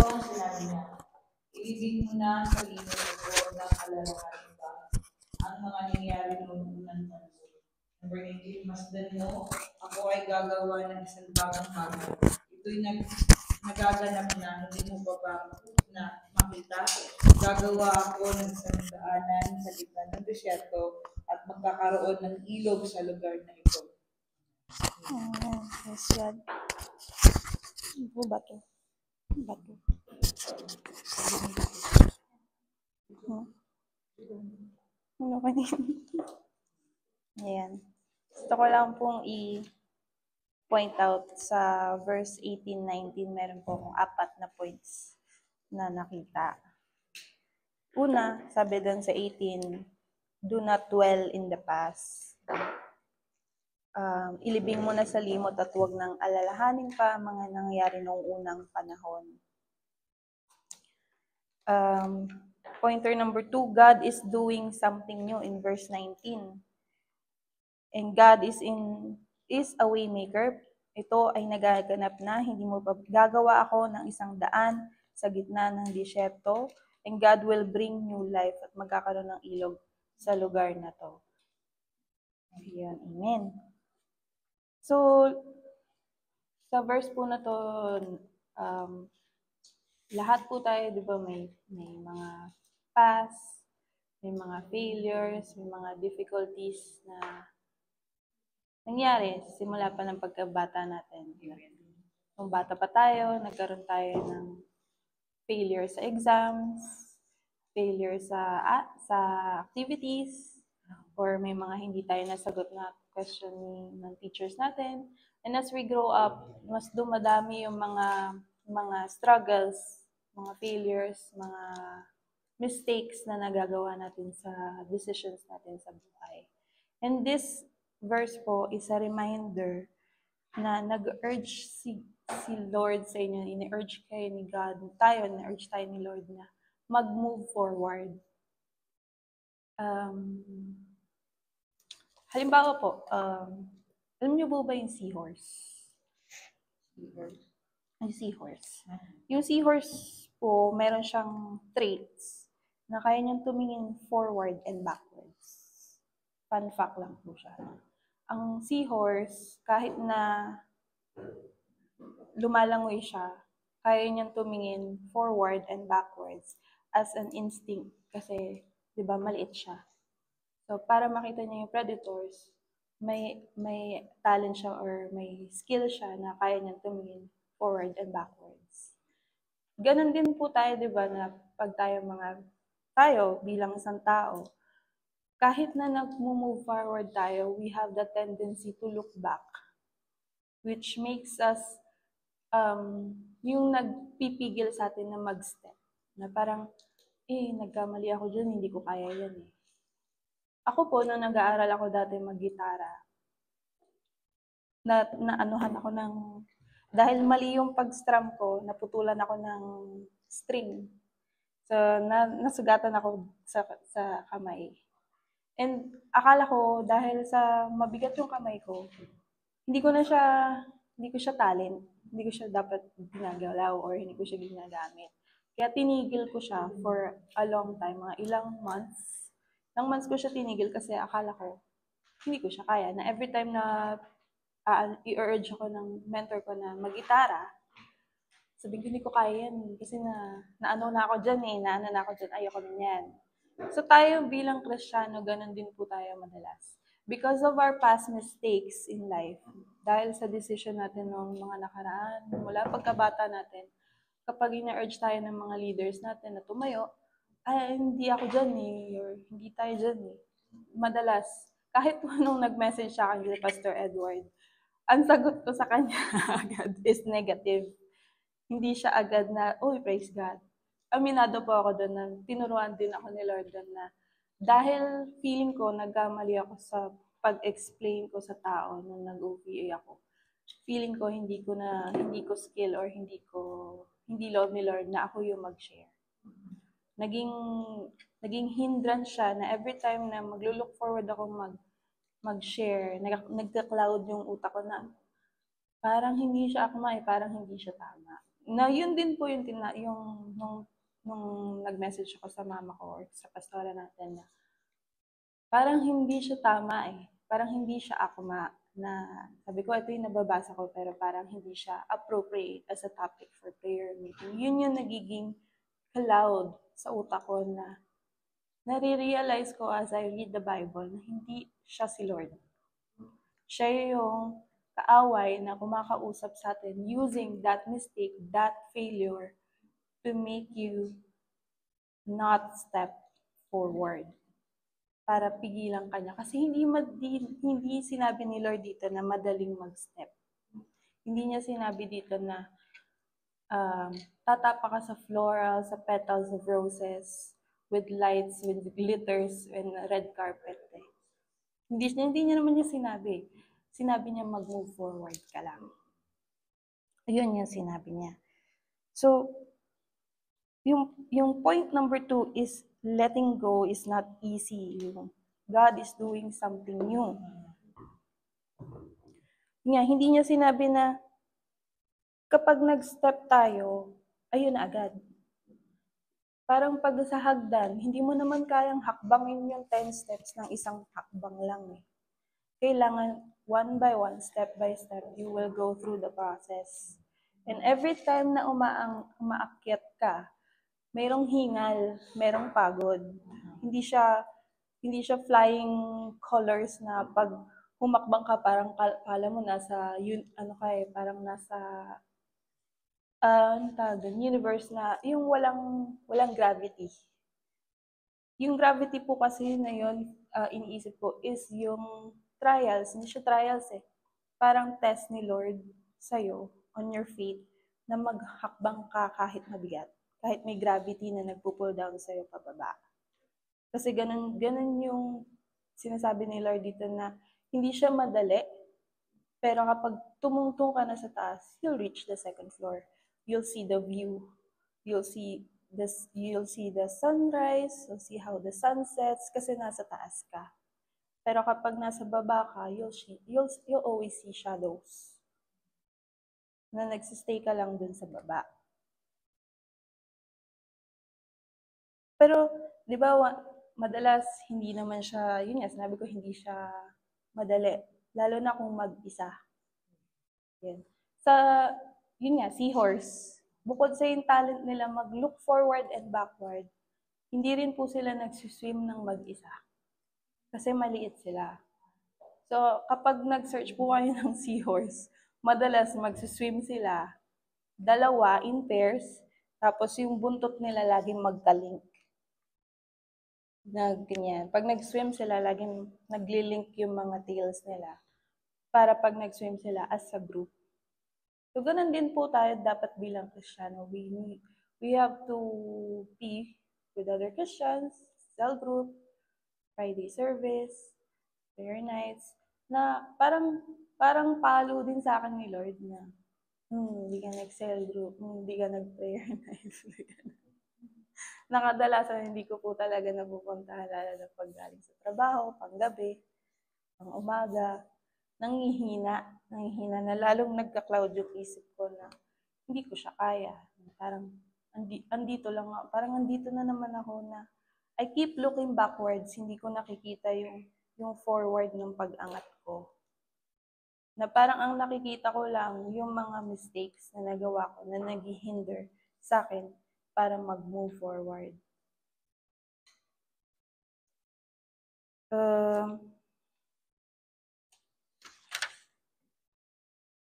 ang sinabi niya, ilibing mo na sa sarili mo ng alalahanin pa ang mga nangyari noong unang panahon. Number 19, masdan mo, ako ay gagawa ng isang bagong bagay. Ito'y nagaganap na, hindi mo pa ba na makita. Gagawa ako ng isang daanan sa gitna ng desyerto at magkakaroon ng ilog sa lugar na ito. Yes, God. Ano ba ito? Bato. Ano ka din? Ayan. Gusto ko lang pong i-point out sa verse 18-19, meron po akong 4 na points na nakita. Una, sabi doon sa 18, do not dwell in the past. Ilibing mo na sa limot at huwag nang alalahanin pa mga nangyari noong unang panahon. Pointer number 2, God is doing something new in verse 19. And God is a way maker. Ito ay nagaganap na, hindi mo pa gagawa ako ng isang daan sa gitna ng disyerto, and God will bring new life at magkakaroon ng ilog sa lugar na to. Ayan, amen. So, sa verse po na to, lahat po tayo, di ba, may mga past, may mga failures, may mga difficulties na nangyari simula pa ng pagkabata natin. Nung bata pa tayo, nagkaroon tayo ng failure sa exams, failure sa activities, or may mga hindi tayo nasagot na question ng teachers natin. And as we grow up, mas dumadami yung mga struggles, mga failures, mga mistakes na nagagawa natin sa decisions natin sa buhay. And this verse po is a reminder na nag-urge si Lord sa inyo, in-urge kayo ni God, na-urge tayo ni Lord na mag-move forward. Halimbawa po, alam niyo po ba yung seahorse? Yung seahorse. Yung seahorse po, meron siyang traits na kaya niyang tumingin forward and backwards. Fun fact lang po siya. Ang seahorse, kahit na lumalangoy siya, kaya niyang tumingin forward and backwards as an instinct kasi, di ba, maliit siya. So, para makita niya yung predators, may talent siya or may skill siya na kaya niyang tumingin forward and backwards. Ganon din po tayo, di ba, na pag tayo bilang isang tao, kahit na nag-move forward tayo, we have the tendency to look back, which makes us yung nagpipigil sa atin na mag-step. Na parang, nagkamali ako dyan, hindi ko kaya yan eh. Ako po, nung nag-aaral ako dati mag-gitara, naanuhan ako dahil mali yung pag-strum ko, naputulan ako ng string. So, nasugatan ako sa kamay. And akala ko, dahil sa mabigat yung kamay ko, hindi ko siya talent. Hindi ko siya dapat ginagalaw or hindi ko siya ginagamit. Kaya tinigil ko siya for a long time, mga ilang months. Ilang months ko siya tinigil kasi akala ko, hindi ko siya kaya. Na every time na i-urge ako ng mentor ko na mag-gitara, sabihin ko, hindi ko kaya yan. Kasi naano na ako dyan ayoko na yan. So tayo bilang Kristiyano, ganun din po tayo madalas. Because of our past mistakes in life, dahil sa decision natin ng mga nakaraan, mula pagkabata natin, kapag ina-urge tayo ng mga leaders natin na tumayo, hindi ako dyan or hindi tayo dyan Madalas, kahit nung nag-message sa akin si Pastor Edward, ang sagot ko sa kanya agad is negative. Hindi siya agad na, praise God. Aminado po ako doon na tinuruan din ako ni Lord doon na dahil feeling ko nagkamali ako sa pag-explain ko sa tao nung nag-OPA ako. Feeling ko hindi ko skill or hindi love ni Lord na ako yung mag-share. Naging hindrance siya na every time na maglo-look forward ako mag-share, nagka-cloud yung utak ko na parang hindi siya akma parang hindi siya tama. na yun din po yung, nung nag-message ako sa mama ko or sa pastora natin na parang hindi siya tama eh. Parang hindi siya akma na sabi ko, ito yung nababasa ko pero parang hindi siya appropriate as a topic for prayer meeting. Yun yung nagiging cloud sa utak ko na nare-realize ko as I read the Bible na hindi siya si Lord. Siya yung kaaway na kumakausap sa atin using that mistake, that failure to make you not step forward para pigilan ka niya. Kasi hindi sinabi ni Lord dito na madaling mag-step. Hindi niya sinabi dito na tatapa ka sa floral, sa petals of roses, with lights, with glitters, and red carpet. Eh. Hindi niya naman niya sinabi. Sinabi niya mag-move forward ka lang. Ayun yung sinabi niya. So, yung point number 2 is letting go is not easy. God is doing something new. Hindi niya sinabi na kapag nag-step tayo, ayun na agad. Parang pag sa hagdan, hindi mo naman kayang hakbangin yung 10 steps ng isang hakbang lang eh. Kailangan one by one, step by step, you will go through the process. And every time na umaakyat ka, mayroong hingal, mayroong pagod. Hindi siya flying colors na pag humakbang ka parang kala mo nasa parang nasa universe na yung walang gravity. Yung gravity po kasi na yun, iniisip ko is yung trials. Hindi siya trials eh. Parang test ni Lord sa'yo on your faith na maghakbang ka kahit mabigat. Kahit may gravity na nagpo-pull down sa'yo pababa. Kasi ganun yung sinasabi ni Lord dito na hindi siya madali, pero kapag tumungtong ka na sa taas, you'll reach the second floor. You'll see the view. You'll see the sunrise, you'll see how the sun sets kasi nasa taas ka. Pero kapag nasa baba ka, you'll always see shadows. Na nagsistay ka lang dun sa baba. Pero, di ba, madalas hindi naman siya, yun nga, sinabi ko hindi siya madali. Lalo na kung mag-isa. Yan. Yun nga, seahorse. Bukod sa yung talent nila mag-look forward and backward, hindi rin po sila nagsiswim ng mag-isa. Kasi maliit sila. So, kapag nag-search po kayo ng seahorse, madalas magsiswim sila, dalawa in pairs, tapos yung buntot nila laging magkalink. Ganyan. Pag nag-swim sila, laging nagli-link yung mga tails nila para pag nag-swim sila as a group. So, ganun din po tayo dapat bilang Kristiyano. We have to be with other Christians, cell group, Friday service, prayer nights, na parang palo din sa akin ni Lord na hindi ka nag-cell group, hindi ka nag-prayer nights. Nakadalasan hindi ko po talaga napupuntahan lalo na pag galing sa trabaho, panggabi, pang umaga. Nanghihina na lalong nagka-cloud yung isip ko na hindi ko siya kaya. Parang andito lang ako, parang andito na naman ako na I keep looking backwards, hindi ko nakikita yung forward ng pag-angat ko. Na parang ang nakikita ko lang yung mga mistakes na nagawa ko na naghihinder sa akin para mag-move forward.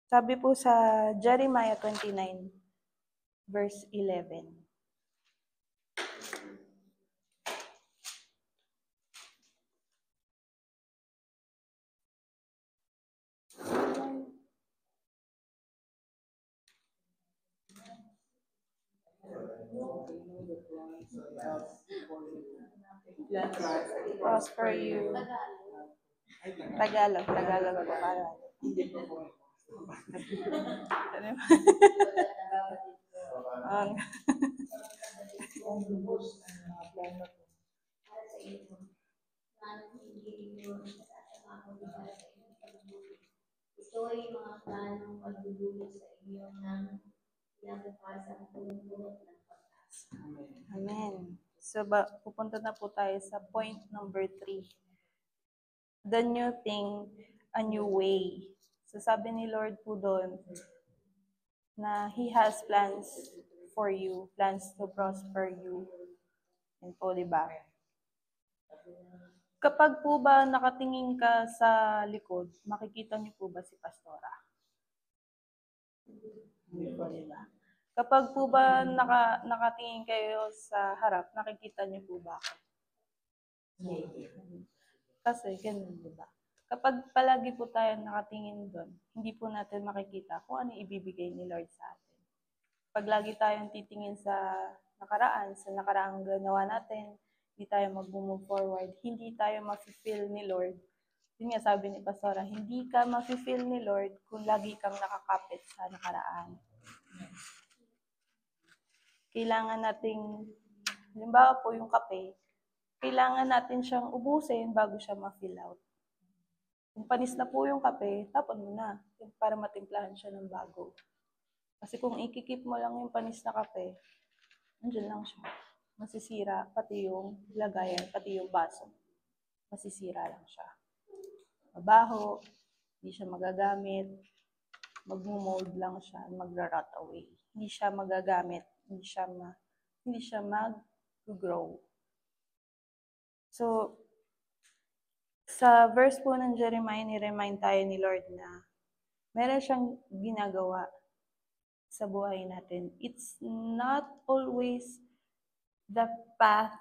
Sabi po sa Jeremiah 29, verse 11. Prosper you. Tagalog po para. Ito ay mga planong pagdudulot sa inyo ng Amen. So, pupunta na po tayo sa point number 3. The new thing, a new way. So, sabi ni Lord po doon na He has plans for you, plans to prosper you. Yan po, di ba? Kapag po ba nakatingin ka sa likod, makikita niyo po ba si Pastora? Hindi po, di ba? Kapag po ba nakatingin kayo sa harap, nakikita niyo po ba ako? Kasi ganun, di ba? Kapag palagi po tayo nakatingin doon, hindi po natin makikita kung ano ibibigay ni Lord sa atin. Pag lagi tayong titingin sa nakaraang ginawa natin, hindi tayo mag-move forward, hindi tayo ma-feel ni Lord. Yun nga sabi ni Pastora, hindi ka ma-feel ni Lord kung lagi kang nakakapit sa nakaraan. Kailangan nating, halimbawa po yung kape, kailangan natin siyang ubusin bago siya ma-fill out. Kung panis na po yung kape, tapon mo na para matimplahan siya ng bago. Kasi kung ikikip mo lang yung panis na kape, nandiyan lang siya. Masisira, pati yung lagayan, pati yung baso. Masisira lang siya. Mabaho, hindi siya magagamit, mag-mold lang siya, magra-rot away. Hindi siya magagamit, hindi siya mag-grow. So, sa verse po ng Jeremiah, ni-remind tayo ni Lord na meron siyang ginagawa sa buhay natin. It's not always the path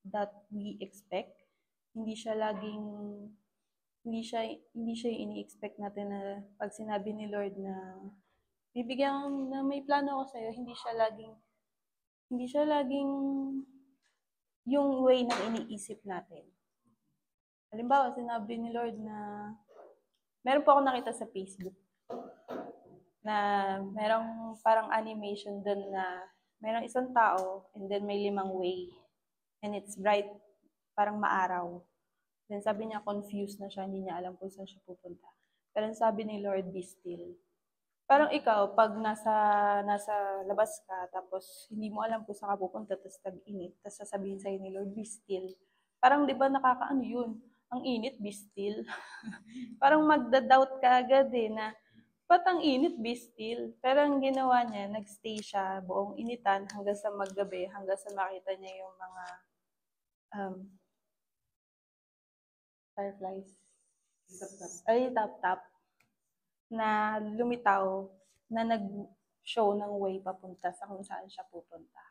that we expect. Hindi siya yung ini-expect natin na pag sinabi ni Lord na bibigyan na may plano ako sa'yo, hindi siya laging yung way na iniisip natin. Halimbawa, sinabi ni Lord na meron po ako nakita sa Facebook na merong parang animation doon na merong isang tao and then may 5 way and it's bright, parang maaraw. Then sabi niya confused na siya, hindi niya alam kung saan siya pupunta. Pero sabi ni Lord, be still. Parang ikaw, pag nasa labas ka, tapos hindi mo alam kung saan ka pupunta, tapos tag-init, tapos sasabihin sa'yo ni Lord, be still. Parang di ba nakakaano yun? Ang init, be still. Parang magda-doubt ka agad na, ba't ang init, be still? Pero ang ginawa niya, nagstay siya buong initan hanggang sa maggabi, hanggang sa makita niya yung mga fireflies. Tap-tap. Na lumitaw, na nag-show ng way papunta sa kung saan siya pupunta.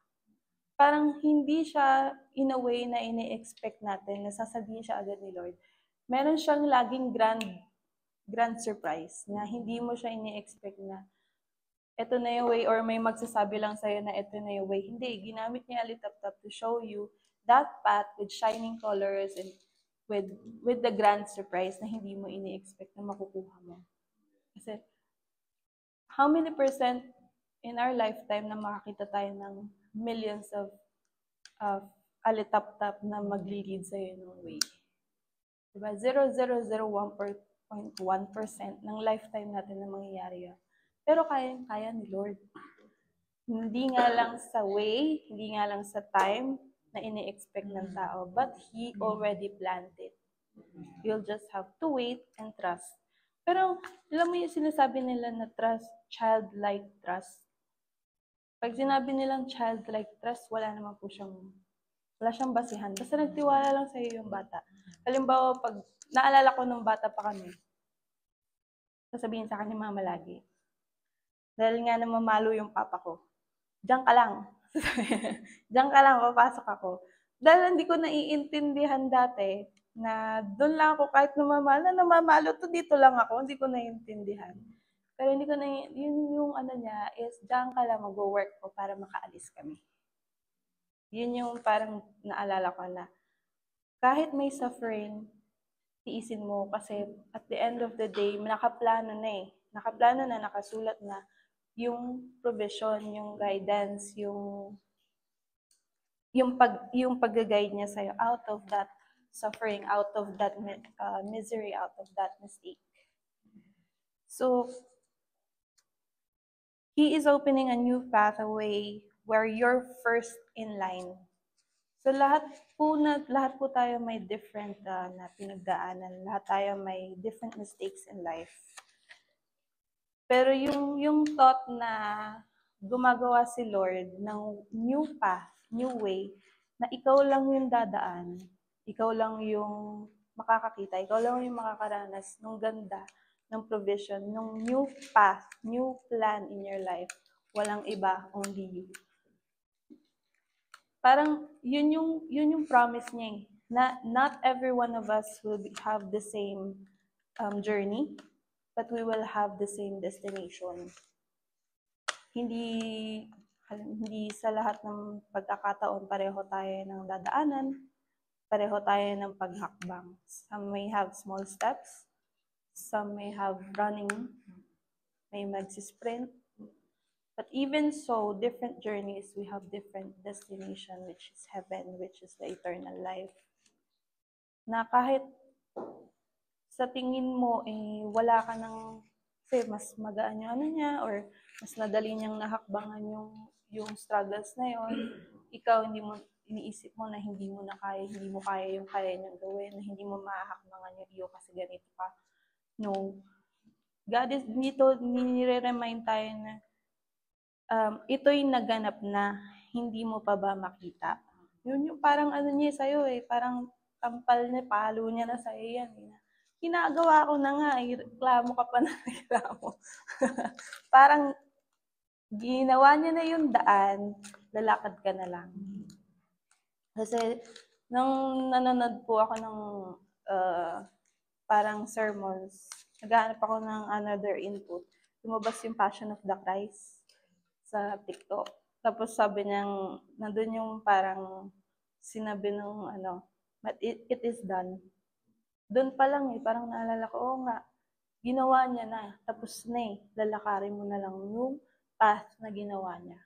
Parang hindi siya in a way na ini-expect natin, na sasabihin siya agad ni Lord. Meron siyang laging grand surprise na hindi mo siya ini-expect na ito na yung way or may magsasabi lang sa'yo na ito na yung way. Hindi, ginamit niya Alitap-Tap to show you that path with shining colors and with the grand surprise na hindi mo ini-expect na makukuha mo. Kasi how many percent in our lifetime na makakita tayo ng millions of Alitap-Tap na magli-lead sa'yo ng way? Diba? 0.01% ng lifetime natin na mangyayari yan. Pero kaya ni Lord. Hindi nga lang sa way, hindi nga lang sa time na ini-expect ng tao, but He already planned it. You'll just have to wait and trust. Pero, alam mo yung sinasabi nila na trust, childlike trust. Pag sinabi nilang childlike trust, wala siyang basihan. Basta nagtiwala lang sa'yo yung bata. Halimbawa, pag naalala ko nung bata pa kami, sasabihin sa akin ni mama lagi, dahil nga namamalo yung papa ko, diyan ka lang. Diyan ka lang, papasok ako. Dahil hindi ko naiintindihan dati na doon lang ako kahit namamalo to, dito lang ako, hindi ko naiintindihan. Pero hindi ko yun yung ano niya is, diyan ka lang, mag-work ko para makaalis kami. Yun yung parang naalala ko na kahit may suffering, tiisin mo kasi at the end of the day, nakaplano na, nakasulat na yung provision, yung guidance, yung pag-guide niya sa'yo out of that suffering, out of that misery, out of that mistake. So, He is opening a new pathway where you're first in line. So lahat po tayo may different na pinagdaanan. Lahat tayo may different mistakes in life. Pero yung thought na gumagawa si Lord ng new path, new way, na ikaw lang yung dadaan, ikaw lang yung makakakita, ikaw lang yung makakaranas ng ganda, ng provision, ng new path, new plan in your life. Walang iba, only you. Parang yun yung promise niya eh. Na not every one of us will have the same journey, but we will have the same destination. Hindi sa lahat ng pagkakataon pareho tayo ng dadaanan, pareho tayo ng paghakbang. Some may have small steps, some may have running, may magsisprint. But even so, different journeys, we have different destination, which is heaven, which is the eternal life. Na kahit sa tingin mo, wala ka ng, kasi mas magaan yung ano niya, or mas nadali niyang nahakbangan yung struggles na yon, ikaw iniisip mo na hindi mo kaya yung kaya niyang gawin, na hindi mo mahakbangan yung iyo kasi ganito ka. No. God is dito, nire-remind tayo na ito'y naganap na, hindi mo pa ba makita? Yun yung parang ano niya sa'yo parang tampal niya, palo niya na sa'yo yan. Ginagawa ko na nga, reklamo ka pa na reklamo. Parang ginawa niya na yung daan, lalakad ka na lang. Kasi nung nanonood po ako ng parang sermons, naghahanap ako ng another input. Lumabas yung Passion of the Christ sa TikTok. Tapos sabi niyang, nandun yung parang sinabi nung but it is done. Doon pa lang parang naalala ko, oo nga, ginawa niya na, tapos na lalakarin mo na lang yung path na ginawa niya.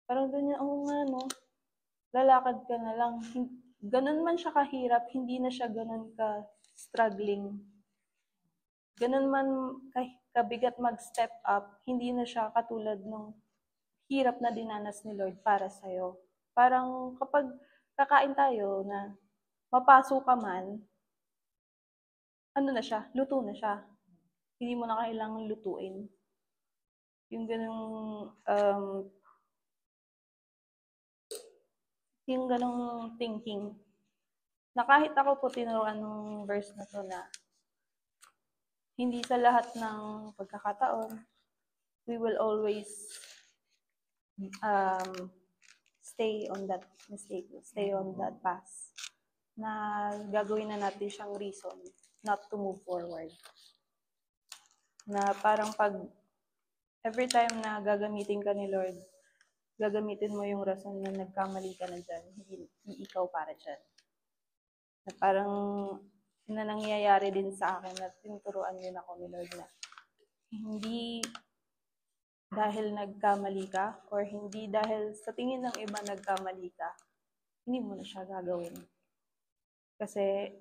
Parang doon niya, oo nga no, lalakad ka na lang. Ganun man siya kahirap, hindi na siya ganun ka-struggling. Ganun man kabigat mag-step up, hindi na siya katulad nung hirap na dinanas ni Lord para sa'yo. Parang kapag kakain tayo na mapaso ka man, ano na siya, luto na siya. Hindi mo na kailangang lutuin. Yung ganung thinking. Na kahit ako po tinuruan ng verse na to na hindi sa lahat ng pagkakataon, we will always stay on that mistake, stay on that path. Na gagawin na natin siyang reason not to move forward. Na parang pag every time na gagamitin ka ni Lord, gagamitin mo yung rason na nagkamali ka na dyan, hindi ikaw para dyan. Na parang na nangyayari din sa akin na tinuturuan din ako ni Lord na hindi dahil nagkamali ka or hindi dahil sa tingin ng iba nagkamali ka, hindi mo na siya gagawin. Kasi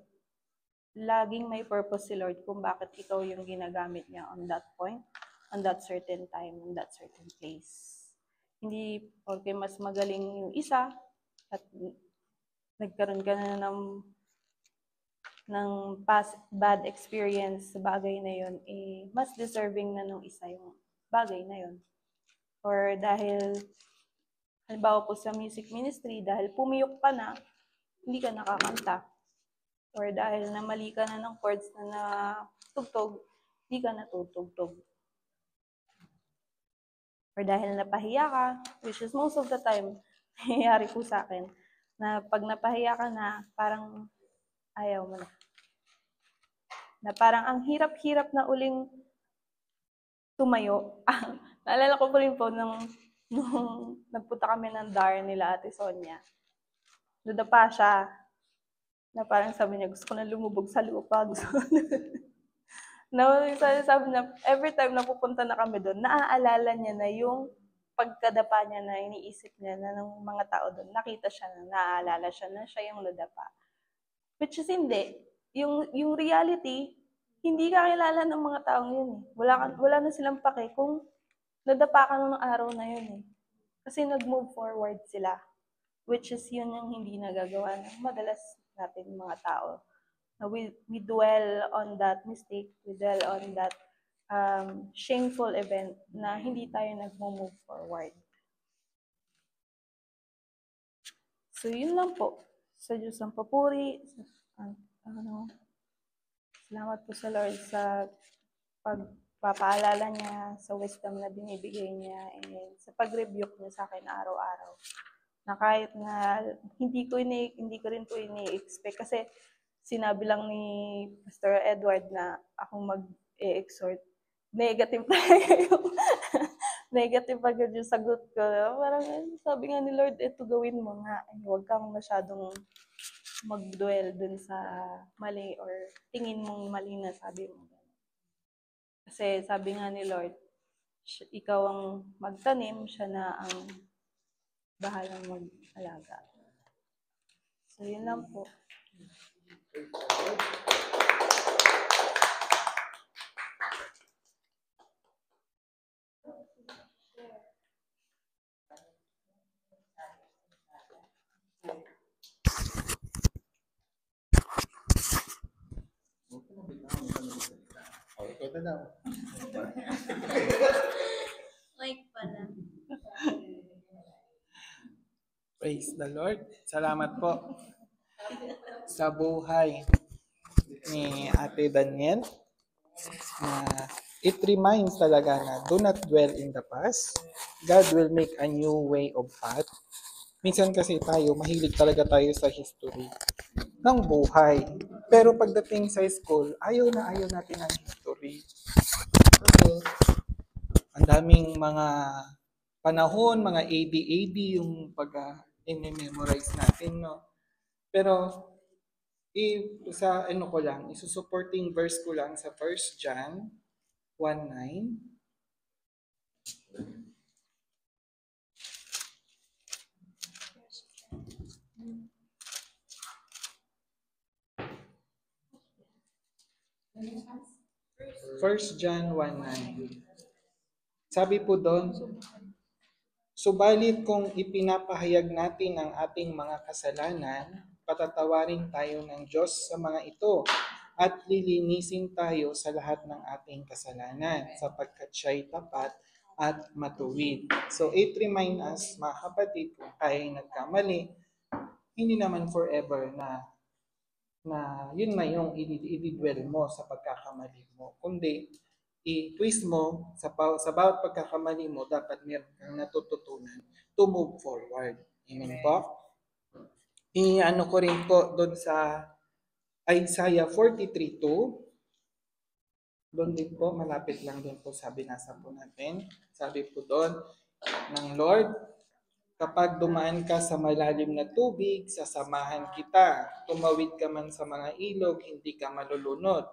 laging may purpose si Lord kung bakit ikaw yung ginagamit niya on that point, on that certain time, on that certain place. Hindi porque mas magaling yung isa at nagkaroon ka na ng past bad experience sa bagay na yun, mas deserving na nung isa yung bagay na yun. Or dahil, halimbawa po sa music ministry, dahil pumiyok ka na, hindi ka nakakanta. Or dahil namali ka na ng chords na natugtog, hindi ka natutugtog. Or dahil napahiya ka, which is most of the time, nangyayari po sa akin, na pag napahiya ka na, parang ayaw mo na. Na parang ang hirap-hirap na uling tumayo. Naalala ko po rin po nung nagpunta kami ng DAR nila Ate Sonia. Nadapa siya. Na parang sabi niya, gusto ko na lumubog sa lupa. Sabi niya, every time na pupunta na kami doon, naaalala niya na yung pagkadapa niya na iniisip niya na ng mga tao doon. Nakita siya na, naaalala siya na siya yung nadapa. Which is hindi. Yung reality, hindi ka kilala ng mga taong yun. Wala na silang pake kung nadapa ka nung araw na yun eh. Kasi nag-move forward sila. Which is yun yung hindi nagagawa ng madalas natin mga tao. We dwell on that mistake, we dwell on that shameful event na hindi tayo nag-move forward. So yun lang po. Sa Diyos ang papuri. Salamat po sa Lord sa pagpapaalala niya, sa wisdom na binibigay niya, and sa pag-rebuke niya sa akin araw-araw. Na kahit na hindi ko rin po ini-expect kasi sinabi lang ni Pastor Edward na ako mag-exhort. Negative talaga yung negative agad yung sagot ko. Parang sabi nga ni Lord, ito gawin mo nga. Huwag kang masyadong mag-dwell dun sa mali or tingin mong mali na sabi mo. Kasi sabi nga ni Lord, ikaw ang magtanim, siya na ang bahalang mag-alaga. So, yun lang po. Ito na. Like pala. Praise the Lord. Salamat po sa buhay ni Ate Daniel. It reminds talaga na do not dwell in the past. God will make a new way of path. Minsan kasi tayo, mahilig talaga tayo sa history ng buhay. Pero pagdating sa school, ayaw natin ang history. Kasi ang daming mga panahon, mga AD yung pag-memorize natin, no? Pero sa ko lang, isusupporting verse ko lang sa 1 John 1:9. First John 1:9. Sabi po doon, subalit kung ipinapahayag natin ang ating mga kasalanan, patatawarin tayo ng Diyos sa mga ito at lilinisin tayo sa lahat ng ating kasalanan sapagkat siya'y tapat at matuwid. So it reminds us, mga kapatid, kung tayo'y nagkamali, hindi naman forever na yun na yung i-dwell mo sa pagkakamali mo. Kundi, i-twist mo sa bawat pagkakamali mo, dapat meron kang natututunan to move forward. Amen po? I-ano ko rin po doon sa Isaiah 43:2. Doon din po, malapit lang din po sabi nasa po natin. Sabi po doon ng Lord, kapag dumaan ka sa malalim na tubig, sasamahan kita. Tumawid ka man sa mga ilog, hindi ka malulunod.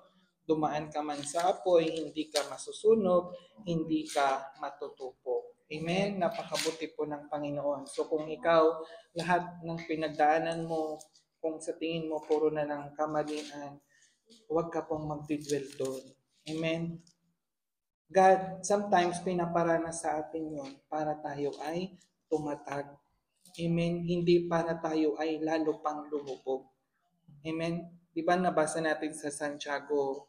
Dumaan ka man sa apoy, hindi ka masusunog, hindi ka matutupo. Amen? Napakabuti po ng Panginoon. So kung ikaw, lahat ng pinagdaanan mo, kung sa tingin mo puro na ng kamalian, huwag ka pong magdidwell doon. Amen? God, sometimes pinaparanas sa atin yun para tayo ay tumatag. Amen? Hindi para tayo ay lalo pang lumubog. Amen? Di ba nabasa natin sa Santiago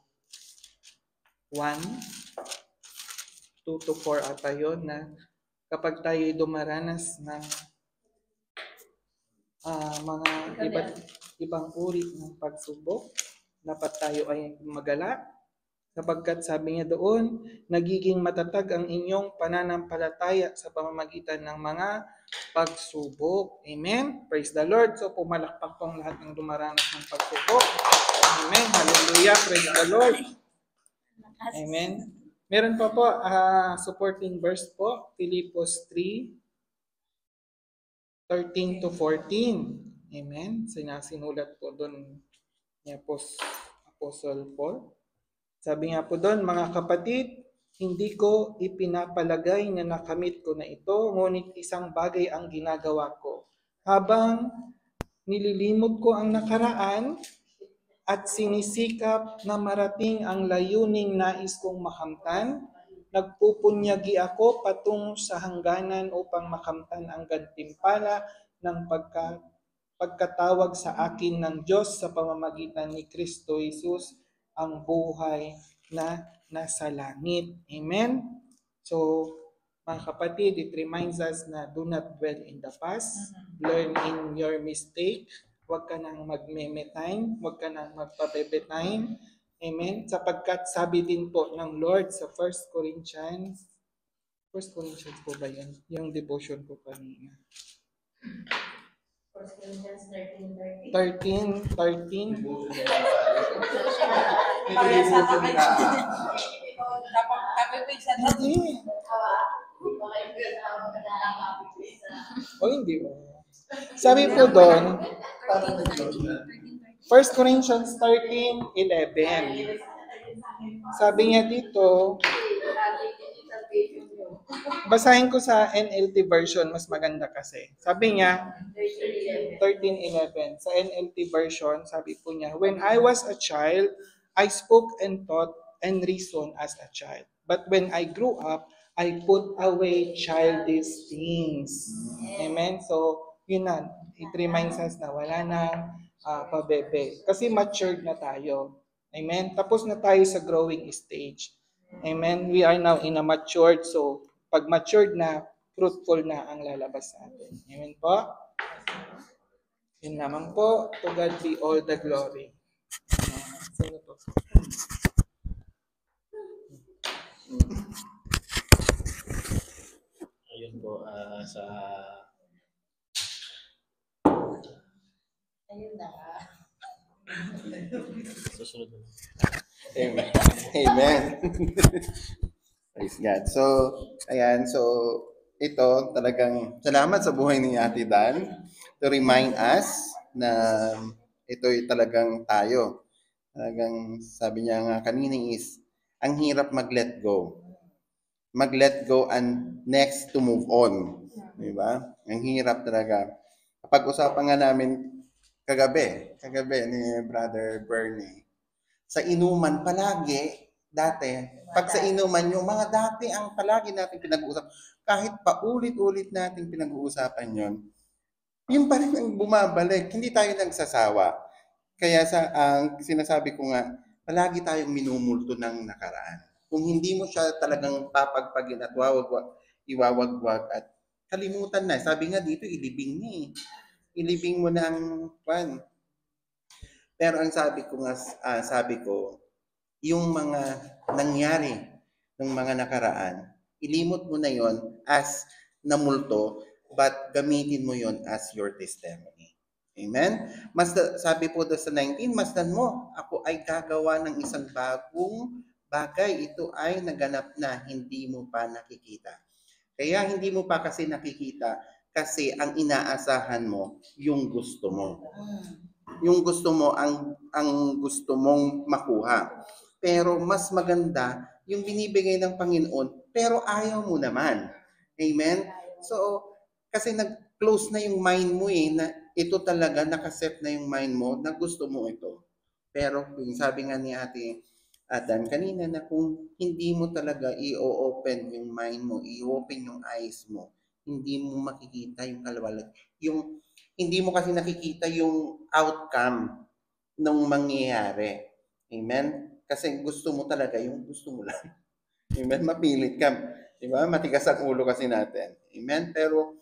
1:2-4 ata yun na kapag tayo dumaranas ng mga ibang uri ng pagsubok, dapat tayo ay magalak. Sapagkat sabi niya doon, nagiging matatag ang inyong pananampalataya sa pamamagitan ng mga pagsubok. Amen? Praise the Lord. So pumalakpak po ang lahat ng dumaranas ng pagsubok. Amen? Hallelujah. Praise the Lord. Amen? Meron pa po supporting verse po, Filipos 3:13-14. Amen? Sinasinulat po doon ni Apostle Paul. Sabi nga po doon, mga kapatid, hindi ko ipinapalagay na nakamit ko na ito, ngunit isang bagay ang ginagawa ko. Habang nililimot ko ang nakaraan at sinisikap na marating ang layuning nais kong makamtan, nagpupunyagi ako patungo sa hangganan upang makamtan ang gantimpala ng pagkatawag sa akin ng Diyos sa pamamagitan ni Kristo Jesus, ang buhay na nasa langit. Amen? So, mga kapatid, it reminds us na do not dwell in the past. Learn in your mistake. Huwag ka nang magmeme time. Huwag ka nang magpabebe time. Amen? Sapagkat sabi din po ng Lord sa 1 Corinthians po ba yan? Yung devotion ko kanina. 1 Corinthians 13:13. 13. Parehas sa akin. Dapat kapipig sa Hindi. O hindi ba? Sabi po doon, 1 Corinthians 13:11. Sabi niya dito, basahin ko sa NLT version, mas maganda kasi. Sabi niya, 13:11. Sa NLT version, sabi po niya, when I was a child, I spoke and thought and reasoned as a child. But when I grew up, I put away childish things. Amen? So, yun na. It reminds us na wala nang pabebe. Kasi matured na tayo. Amen? Tapos na tayo sa growing stage. Amen? We are now in a matured. So, pag matured na, fruitful na ang lalabas sa atin. Amen po? Yun naman po. To God be all the glory. Sino po? Ayun po, sa Ayun na. susunod na. Amen. Amen. Praise God. So, ayan. So, ito talagang salamat sa buhay ni Ate Dan to remind us na ito'y talagang tayo. Talagang sabi niya nga kanina is, ang hirap mag-let go. Mag-let go and next to move on. Di ba? Ang hirap talaga. Pag-usapan nga namin kagabi ni Brother Bernie, sa inuman palagi, dati, pag sa inuman, yung mga dati ang palagi natin pinag-uusap, kahit paulit-ulit natin pinag-uusapan yon, yun pa rin ang bumabalik. Hindi tayo nagsasawa. Kaya ang sinasabi ko nga, palagi tayong minumulto ng nakaraan. Kung hindi mo siya talagang papagpagin at iwawagwag at kalimutan na. Sabi nga dito, ilibing niya eh. Ilibing mo na ang kwan. Pero ang sabi ko, yung mga nangyari ng mga nakaraan, ilimot mo na yon as namulto, but gamitin mo yon as your testimony. Amen? Sabi po doon sa 19, masdan mo, ako ay gagawa ng isang bagong bagay. Ito ay naganap na, hindi mo pa nakikita. Kaya hindi mo pa kasi nakikita kasi ang inaasahan mo, yung gusto mo. Yung gusto mo, ang gusto mong makuha. Pero mas maganda yung binibigay ng Panginoon, pero ayaw mo naman. Amen? So, kasi nag-close na yung mind mo na ito talaga, nakaset na yung mind mo na gusto mo ito. Pero yung sabi nga ni Ate Dan kanina na kung hindi mo talaga i-open yung mind mo, i-open yung eyes mo, hindi mo makikita yung kalwalag. Hindi mo kasi nakikita yung outcome ng mangyayari. Amen? Kasi gusto mo talaga yung gusto mo lang. Amen? Mapilit ka. Diba? Matigas ang ulo kasi natin. Amen? Pero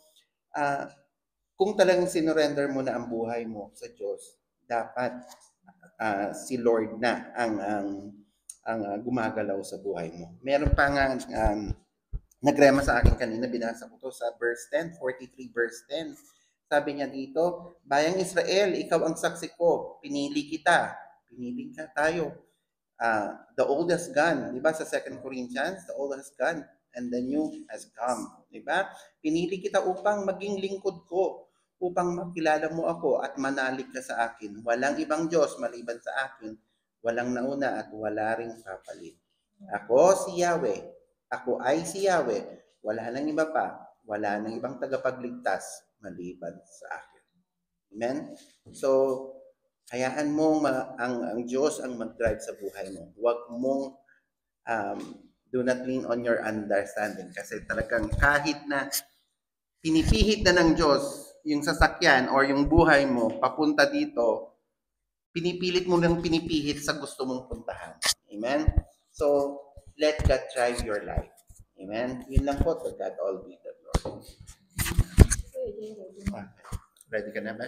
kung talagang sinurrender mo na ang buhay mo sa Diyos, dapat si Lord na ang gumagalaw sa buhay mo. Meron pa nga nagrema sa akin kanina, binasa ko to sa verse 10, 43 verse 10. Sabi niya dito, Bayang Israel, ikaw ang saksi ko, pinili kita, pinili ka tayo. The old has gone, di ba sa 2 Corinthians, the old has gone and the new has come, di ba? Pinili kita upang maging lingkod ko, upang makilala mo ako at manalig ka sa akin. Walang ibang Diyos maliban sa akin, walang nauna at wala ring kapalit. Ako si Yahweh, ako ay si Yahweh, wala nang iba pa, wala nang ibang tagapagligtas maliban sa akin. Amen? So, hayaan mo ang Diyos ang mag-drive sa buhay mo. Huwag mong Do not lean on your understanding. Kasi talagang kahit na pinipihit na ng Diyos yung sasakyan or yung buhay mo papunta dito, pinipilit mo lang pinipihit sa gusto mong puntahan. Amen? So, let God drive your life. Amen? Yun lang po. To God all be the glory. Ready ka na ba?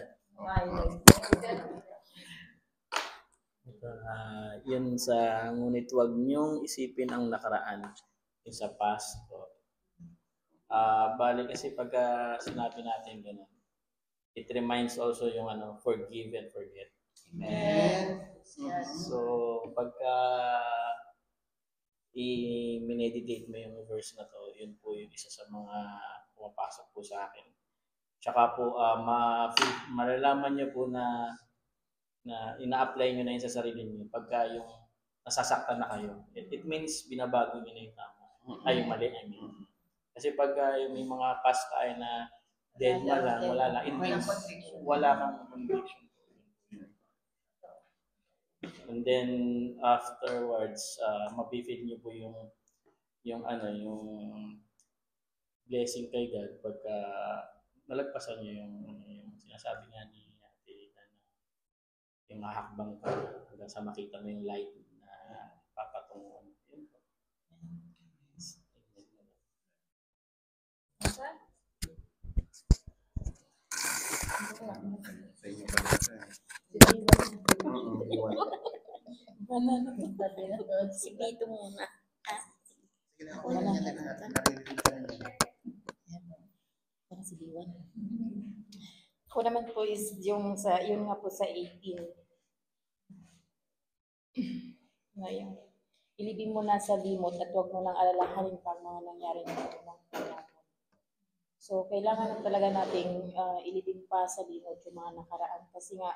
Yun sa ngunit wag niyong isipin ang nakaraan, yung sa past po. Bali kasi pagka sinabi natin ganun, it reminds also yung forgive and forget. Amen. So pagka i-meditate mo yung verse na to, yun po yung isa sa mga pumapasok po sa akin. Tsaka po malalaman niyo po na ina-apply nyo na yun sa sarili nyo pagka yung nasasaktan na kayo. It means binabago nyo na yung tama. Ay, yung mali, I mean. Kasi pagka yung may mga past tayo na dead ma lang, wala lang, it means wala kang conviction. And then, afterwards, mabifeel nyo po yung blessing kay God pagka nalagpasan nyo yung sinasabi nga ni yung hakbang ka hanggang sa makita mo yung light na papatunguhan. Yun po. Si Tito muna. Ako naman po is yun nga po sa 18. Ngayon, ilibing mo na sa limot at huwag mo nang alalahanin pa ang mga nangyari ng unang panahon. So, kailangan talaga nating ilibing pa sa limot yung mga nakaraan kasi nga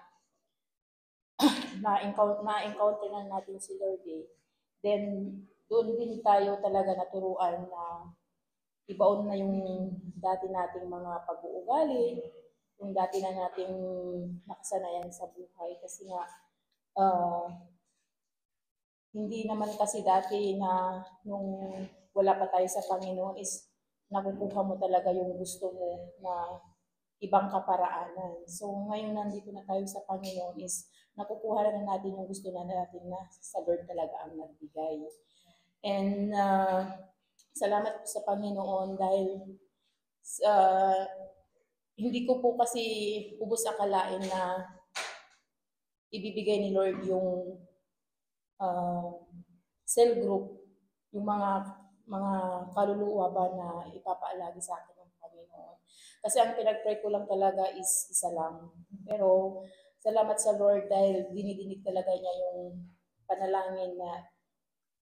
na-encounter na natin si Lord eh. Then, doon din tayo talaga naturuan na ibaon na yung dati nating mga pag-uugali, yung dati na nating nakasanayan sa buhay kasi nga hindi naman kasi dati na nung wala pa tayo sa Panginoon is nakukuha mo talaga yung gusto mo na ibang kaparaanan. So ngayon nandito na tayo sa Panginoon is nakukuha na natin yung gusto na natin na sa Lord talaga ang nagbigay. And salamat po sa Panginoon dahil hindi ko po kasi ubos akalain na ibibigay ni Lord yung cell group, yung mga kaluluwa ba na ipapaalagi sa akin ng Panginoon. Kasi ang pinag-pray ko lang talaga is isa lang. Pero salamat sa Lord dahil dinidinig talaga niya yung panalangin na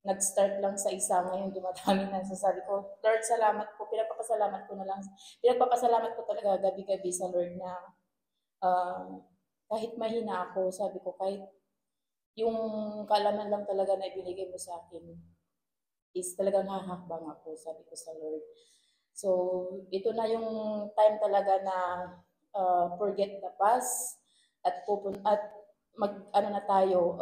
nag-start lang sa isa, ngayon dumadami na. So sabi ko, Lord, salamat po. Pinagpapasalamat ko talaga gabi-gabi sa Lord na kahit mahina ako, sabi ko, kahit yung kaalaman lang talaga na ibinigay mo sa akin is talagang hahakbang ako, sabi ko sa Lord. So, ito na yung time talaga na forget the past at na tayo,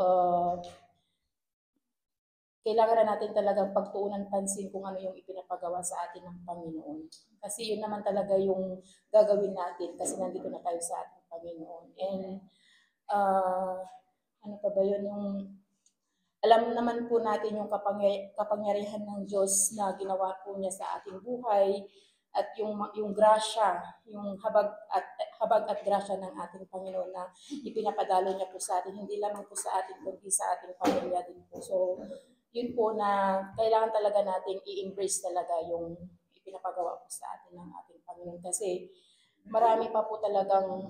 kailangan na natin talagang pagtuunan pansin kung ano yung ipinapagawa sa atin ng Panginoon. Kasi yun naman talaga yung gagawin natin kasi nandito na tayo sa ating Panginoon. And ano pa ba yun, yung alam naman po natin yung kapangyarihan ng Diyos na ginawa po niya sa ating buhay at yung grasya, yung habag at grasya ng ating Panginoon na ipinapadalo niya po sa atin, hindi lamang po sa atin kundi sa ating pamilya din po. So, yun po na kailangan talaga nating i-embrace talaga yung ipinapagawa po sa atin ng ating Panginoon kasi marami pa po talagang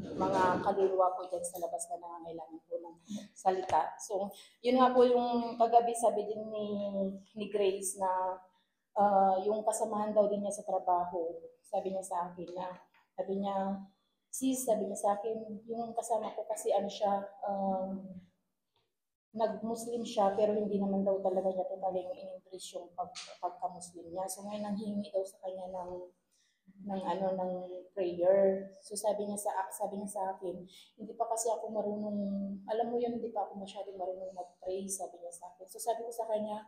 mga kaluluwa po dyan sa labas na nangangailangan po ng salita. So, yun nga po yung kagabi sabi din ni Grace na yung kasamahan daw din niya sa trabaho. Sabi niya sa akin sabi niya sa akin, yung kasama ko kasi nag-Muslim siya pero hindi naman daw talaga niya totaling in-embrace yung pagka-Muslim niya. So ngayon nanghingi daw sa kanya ng prayer. So sabi niya sa akin, hindi pa kasi ako marunong, alam mo yun, hindi pa ako masyadong marunong mag-pray, sabi niya sa akin. So sabi ko sa kanya,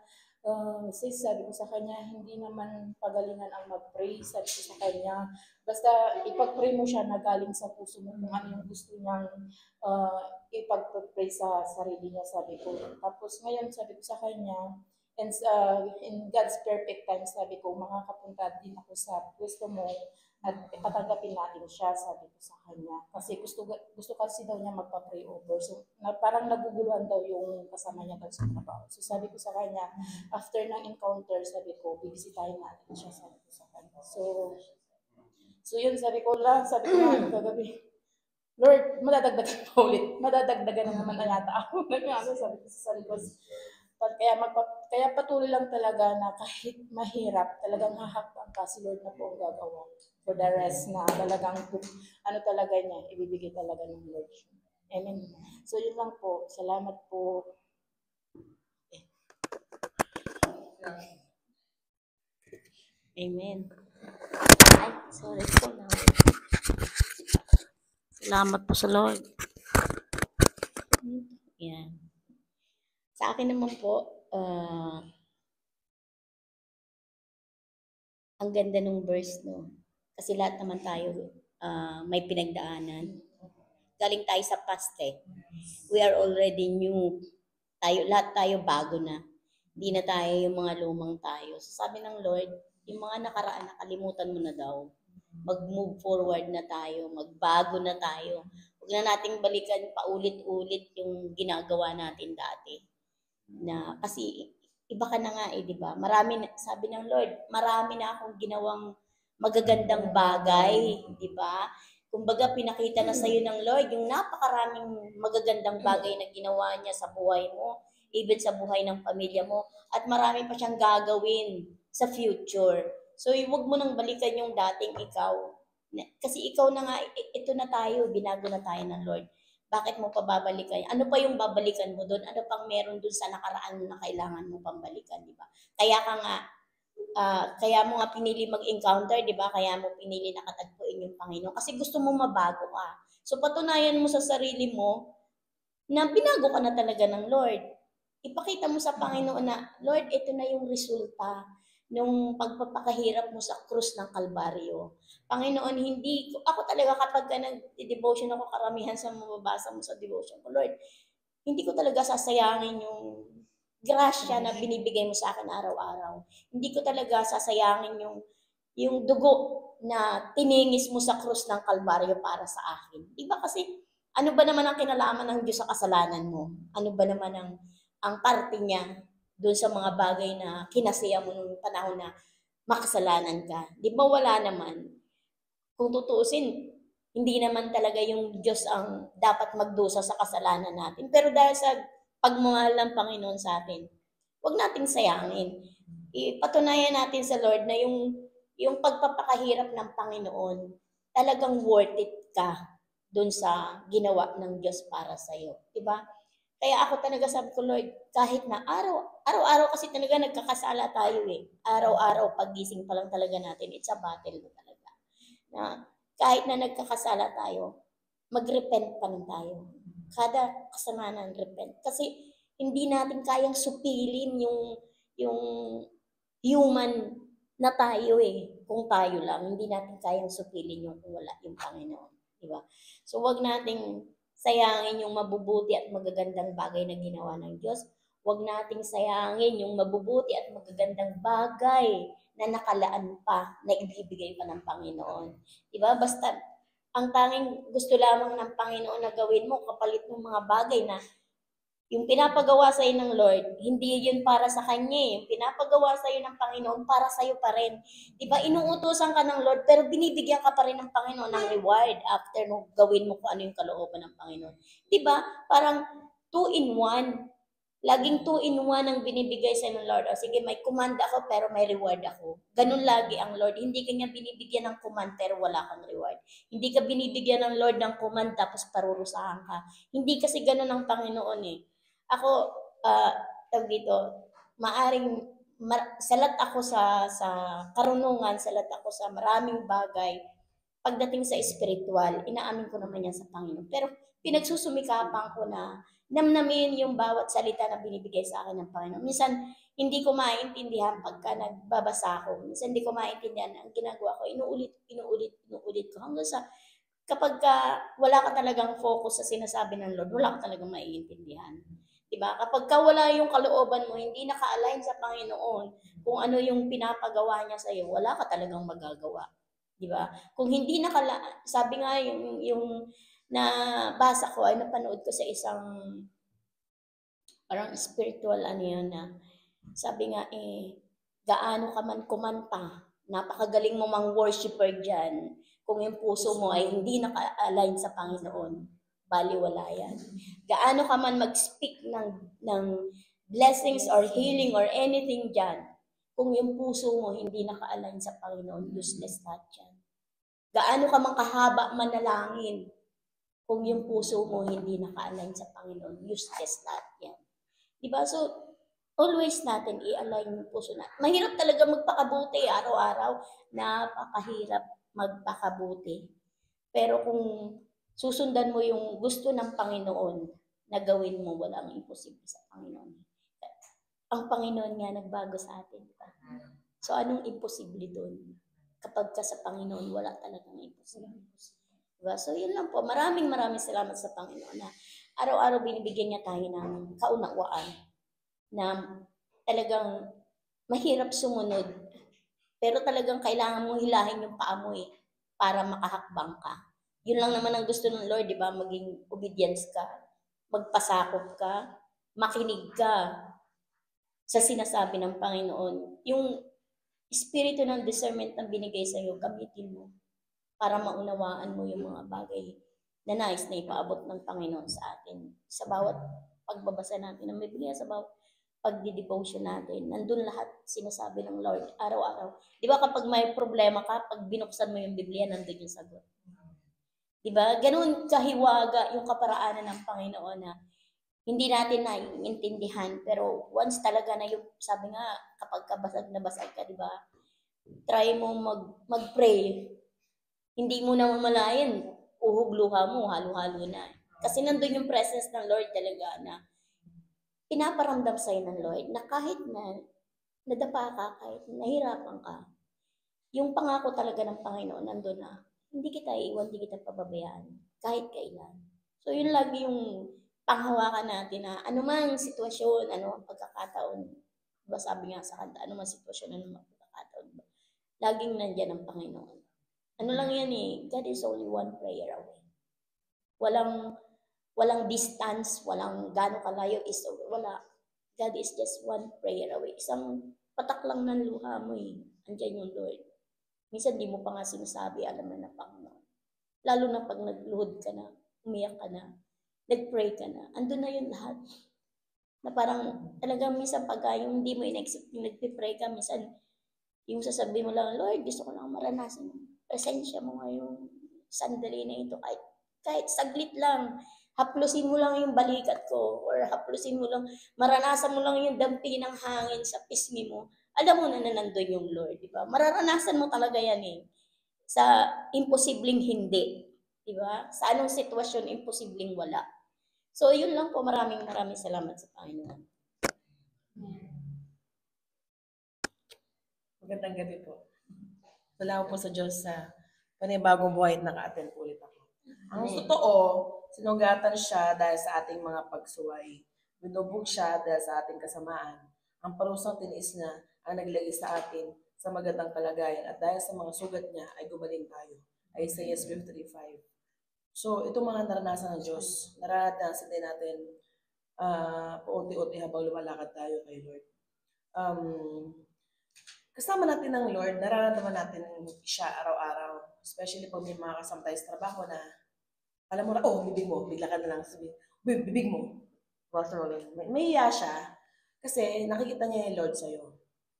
Sabi ko sa kanya, hindi naman pagalingan ang mag-pray. Sabi ko sa kanya, basta ipag-pray mo siya na galing sa puso mo kung ano yung gusto niyang ipag-pray sa sarili niya, sabi ko. Tapos ngayon, sabi ko sa kanya, and in God's perfect time, sabi ko, makakapunta din ako sa pwesto mo at patanggapin natin siya, sabi ko sa kanya. Kasi gusto kasi daw niya magpa-pray over. So, parang naguguluhan daw yung kasama niya daw sa trabaho. So, sabi ko sa kanya, after ng encounter, sabi ko, bibisitahin natin siya, sabi ko sa kanya. So yun, sabi ko nga kagabi, Lord, madadagdagan pa ulit. Madadagdagan na naman na yata ako. Sabi ko sa sarili ko. Kaya patuloy lang talaga na kahit mahirap, talagang hahakbang ka, si Lord na po ang gagawa. For the rest na talagang ano talaga niya, ibibigay talaga ng Lord. Amen. So yun lang po. Salamat po. Amen. Ay, sorry po na. Salamat po sa Lord. Yan. Sa akin naman po, ang ganda ng verse, no? Kasi lahat naman tayo may pinagdaanan. Galing tayo sa past eh. We are already new. Lahat tayo bago na. Hindi na tayo yung mga lumang tayo. So sabi ng Lord, yung mga nakaraan, nakalimutan mo na daw. Mag-move forward na tayo. Magbago na tayo. Huwag na nating balikan paulit-ulit yung ginagawa natin dati. Na kasi iba ka na nga eh, di ba? Sabi ng Lord, marami na akong ginawang magagandang bagay, di ba? Kumbaga, pinakita na sa'yo ng Lord yung napakaraming magagandang bagay na ginawa niya sa buhay mo, even sa buhay ng pamilya mo, at marami pa siyang gagawin sa future. So, huwag mo nang balikan yung dating ikaw. Kasi ikaw na nga, ito na tayo, binago na tayo ng Lord. Bakit mo pa babalikan? Ano pa yung babalikan mo doon? Ano pang meron doon sa nakaraan na kailangan mo pang balikan, di ba? Kaya mo nga pinili mag-encounter, di ba? Kaya mo pinili nakatagpuin yung Panginoon. Kasi gusto mo mabago ka. So, patunayan mo sa sarili mo na binago ka na talaga ng Lord. Ipakita mo sa Panginoon na, Lord, ito na yung resulta nung pagpapakahirap mo sa krus ng Kalbaryo. Panginoon, ako talaga kapag nag-devotion ako, karamihan sa mababasa mo sa devotion ko, Lord, hindi ko talaga sasayangin yung grasya na binibigay mo sa akin araw-araw. Hindi ko talaga sasayangin yung dugo na tiningis mo sa krus ng Kalbaryo para sa akin. Diba kasi, ano ba naman ang kinalaman ng Diyos sa kasalanan mo? Ano ba naman ang parte niya doon sa mga bagay na kinasaya mo nung panahon na makasalanan ka? Di ba wala naman? Kung tutuusin, hindi naman talaga yung Diyos ang dapat magdusa sa kasalanan natin. Pero dahil sa pagmamahal ng Panginoon sa atin, huwag nating sayangin. Ipatunayan natin sa Lord na yung pagpapakahirap ng Panginoon, talagang worth it ka doon sa ginawa ng Diyos para sa iyo. Diba? Kaya ako talaga sabi ko, Lord, kahit na araw-araw kasi talaga nagkakasala tayo eh. Araw-araw, pagising pa lang talaga natin, it's a battle talaga. Na kahit na nagkakasala tayo, mag-repent pa rin tayo. Kada kasalanan, repent. Kasi hindi natin kayang supilin yung human na tayo eh. Kung tayo lang, hindi natin kayang supilin yung kung wala yung Panginoon. Diba? So, wag nating sayangin yung mabubuti at magagandang bagay na ginawa ng Diyos. Huwag nating sayangin yung mabubuti at magagandang bagay na nakalaan pa, na ibibigay pa ng Panginoon. Diba? Basta, ang tanging gusto lamang ng Panginoon na gawin mo, kapalit ng mga bagay na yung pinapagawa sa iyo ng Lord, hindi yun para sa Kanya. Yung pinapagawa sa iyo ng Panginoon, para sa iyo pa rin. Diba? Inuutosan ka ng Lord, pero binibigyan ka pa rin ng Panginoon ng reward after no, gawin mo kung ano yung kalooban ng Panginoon. Diba? Parang 2-in-1. Laging 2-in-1 ang binibigay sa ng Lord. O sige, may command ako pero may reward ako. Ganun lagi ang Lord. Hindi kanya binibigyan ng command pero wala kang reward. Hindi ka binibigyan ng Lord ng command tapos parurusahan ka. Hindi kasi ganun ang Panginoon eh. Ako, salat ako sa karunungan, salat ako sa maraming bagay. Pagdating sa spiritual, inaamin ko naman yan sa Panginoon. Pero pinagsusumikapan ko na namnamin yung bawat salita na binibigay sa akin ng Panginoon. Minsan, hindi ko maintindihan pagka nagbabasa ako. Minsan, hindi ko maintindihan. Ang ginagawa ko, inuulit ko. Hanggang sa, kapag wala ka talagang focus sa sinasabi ng Lord, wala ka talagang maiintindihan. Diba? Kapag wala yung kalooban mo, hindi naka-align sa Panginoon, kung ano yung pinapagawa niya sa iyo, wala ka talagang magagawa. Diba? Kung hindi sabi nga yung nabasa ko ay napanood ko sa isang parang spiritual na sabi nga gaano ka man kumanta, napakagaling mo mang worshiper dyan, kung yung puso mo ay hindi naka-align sa Panginoon, baliwala yan. Gaano ka man mag-speak ng blessings or healing or anything dyan, kung yung puso mo hindi naka-align sa Panginoon, useless lahat yan. Gaano ka man kahaba manalangin, kung yung puso mo hindi naka-align sa Panginoon, useless lahat yan. Diba? So, always natin i-align yung puso natin. Mahirap talaga magpakabuti araw-araw. Napakahirap magpakabuti. Pero kung susundan mo yung gusto ng Panginoon na gawin mo, walang imposible sa Panginoon. Ang Panginoon nga nagbago sa atin. Diba? So, anong imposible doon? Kapag ka sa Panginoon, wala talagang imposible. Diba? So, yun lang po. Maraming salamat sa Panginoon na araw-araw binibigyan niya tayo ng kaunawaan na talagang mahirap sumunod. Pero talagang kailangan mong hilahin yung paa mo para makahakbang ka. Yun lang naman ang gusto ng Lord, di ba? Maging obedience ka, magpasakop ka, makinig ka sa sinasabi ng Panginoon. Yung espiritu ng discernment na binigay sa iyo, gamitin mo para maunawaan mo yung mga bagay na nais na ipaabot ng Panginoon sa atin. Sa bawat pagbabasa natin ng Biblia, sa bawat pagdi-devotion natin, nandun lahat sinasabi ng Lord araw-araw. Di ba kapag may problema ka, pag binuksan mo yung Biblia, nandun yung sagot. Di ba? Ganun kahiwaga yung kaparaanan ng Panginoon na hindi natin naiintindihan, pero once talaga na yung, sabi nga, kapag kabasag na basag ka, di ba? Try mo mag-pray. Hindi mo na mamalayan, uhog luha mo, halo-halo na. Kasi nandun yung presence ng Lord talaga na pinaparamdam sa'yo ng Lord na kahit na nadapa ka, kahit nahirapan ka, yung pangako talaga ng Panginoon nandun na hindi kita iiwan, hindi kita pababayaan, kahit kailan. So yun lagi yung panghawakan natin na anumang sitwasyon, anumang pagkakataon, diba sabi nga sa kanta, anumang sitwasyon, anumang pagkakataon, diba? Laging nandyan ang Panginoon. Ano lang yan God is only one prayer away. Walang distance, walang gaano kalayo, wala. God is just one prayer away. Isang patak lang ng luha mo andyan yung Lord. Minsan di mo pa nga sinasabi, alam na ng Panginoon. Lalo na pag nagluhod ka na, umiyak ka na, nag-pray ka na, andun na yun lahat. Na parang talagang minsan pagka yung hindi mo in-expect, yung nagpipray ka, minsan yung sasabihin mo lang, Lord, gusto ko lang maranasan yung presensya mo ngayong sandali na ito. Kahit saglit lang, haplusin mo lang yung balikat ko or haplusin mo lang, maranasan mo lang yung dampi ng hangin sa pisngi mo. Alam mo na nandun yung Lord, di ba? Mararanasan mo talaga yan sa imposibleng hindi, di ba? Sa anong sitwasyon, imposibleng wala. So, yun lang po. Maraming salamat sa Panginoon. Magandang gabi po. Salamat po sa Diyos sa panibagong buhay at naka-attend ulit ako. Ang totoo, sinugatan siya dahil sa ating mga pagsuway. Binubog siya dahil sa ating kasamaan. Ang parusang tiniis niya ang naglagay sa atin sa magandang kalagayan at dahil sa mga sugat niya ay gumaling tayo. Isaiah 53:5. So, itong mga naranasan ng Diyos, naranasan din natin paunti-unti habang lumalakad tayo kay Lord. Kasama natin ng Lord, nararamdaman natin siya araw-araw. Especially pag may mga kasama tayo sa trabaho na alam mo na, bibig mo, bigla ka na lang sabihin, bibig mo. May iya siya kasi nakikita niya yung Lord sa'yo.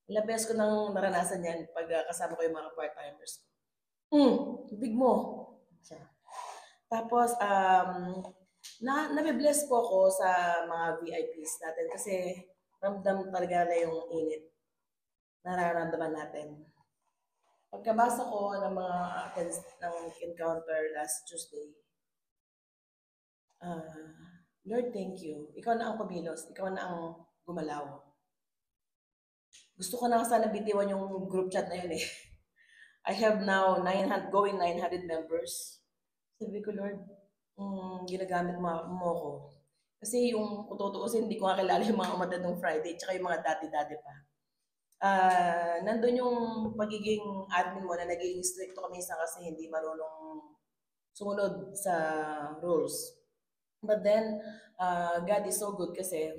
Ilang beses ko nang naranasan yan pag kasama ko yung mga part-timers ko. Bibig mo. Siya. Tapos, nabibless po ako sa mga VIPs natin kasi ramdam talaga na yung init. Nararamdaman natin. Pagkabasa ko ng mga ng encounter last Tuesday, Lord, thank you. Ikaw na ang kumilos. Ikaw na ang gumalaw. Gusto ko na sana bitiwan yung group chat na yun eh. I have now 900 members. Sabi ko, Lord, ginagamit mo ko. Kasi yung kung tutuusin, hindi ko nga kilala yung mga umatid ng Friday, tsaka yung mga dati-dati pa. Nandun yung pagiging admin mo na naging strict kami minsan kasi hindi marunong sumunod sa rules. But then, God is so good kasi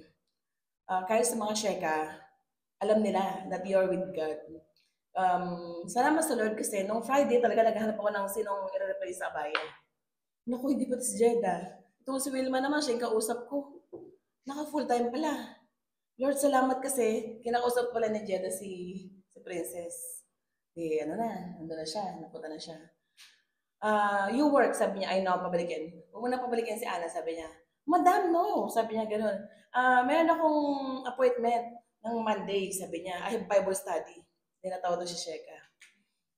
kahit sa mga sheka, alam nila that you are with God. Salamat sa Lord kasi nung Friday talaga naghahanap ako ng sinong i-replace sa bayan. Naku, hindi pa si Jeda. Itong si Wilma naman, siya yung kausap ko. Naka full time pala. Lord, salamat kasi kinakausap pala ni Jeda si Princess. Ano na, nandun na siya, napunta na siya. You work, sabi niya, ay no, pabalikin. Huwag mo na pabalikin si Ana, sabi niya. Madam, no, sabi niya gano'n. Meron akong appointment ng Monday, sabi niya. I have Bible study. Tinatawag daw si Sheka.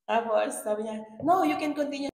Tapos, sabi niya, no, you can continue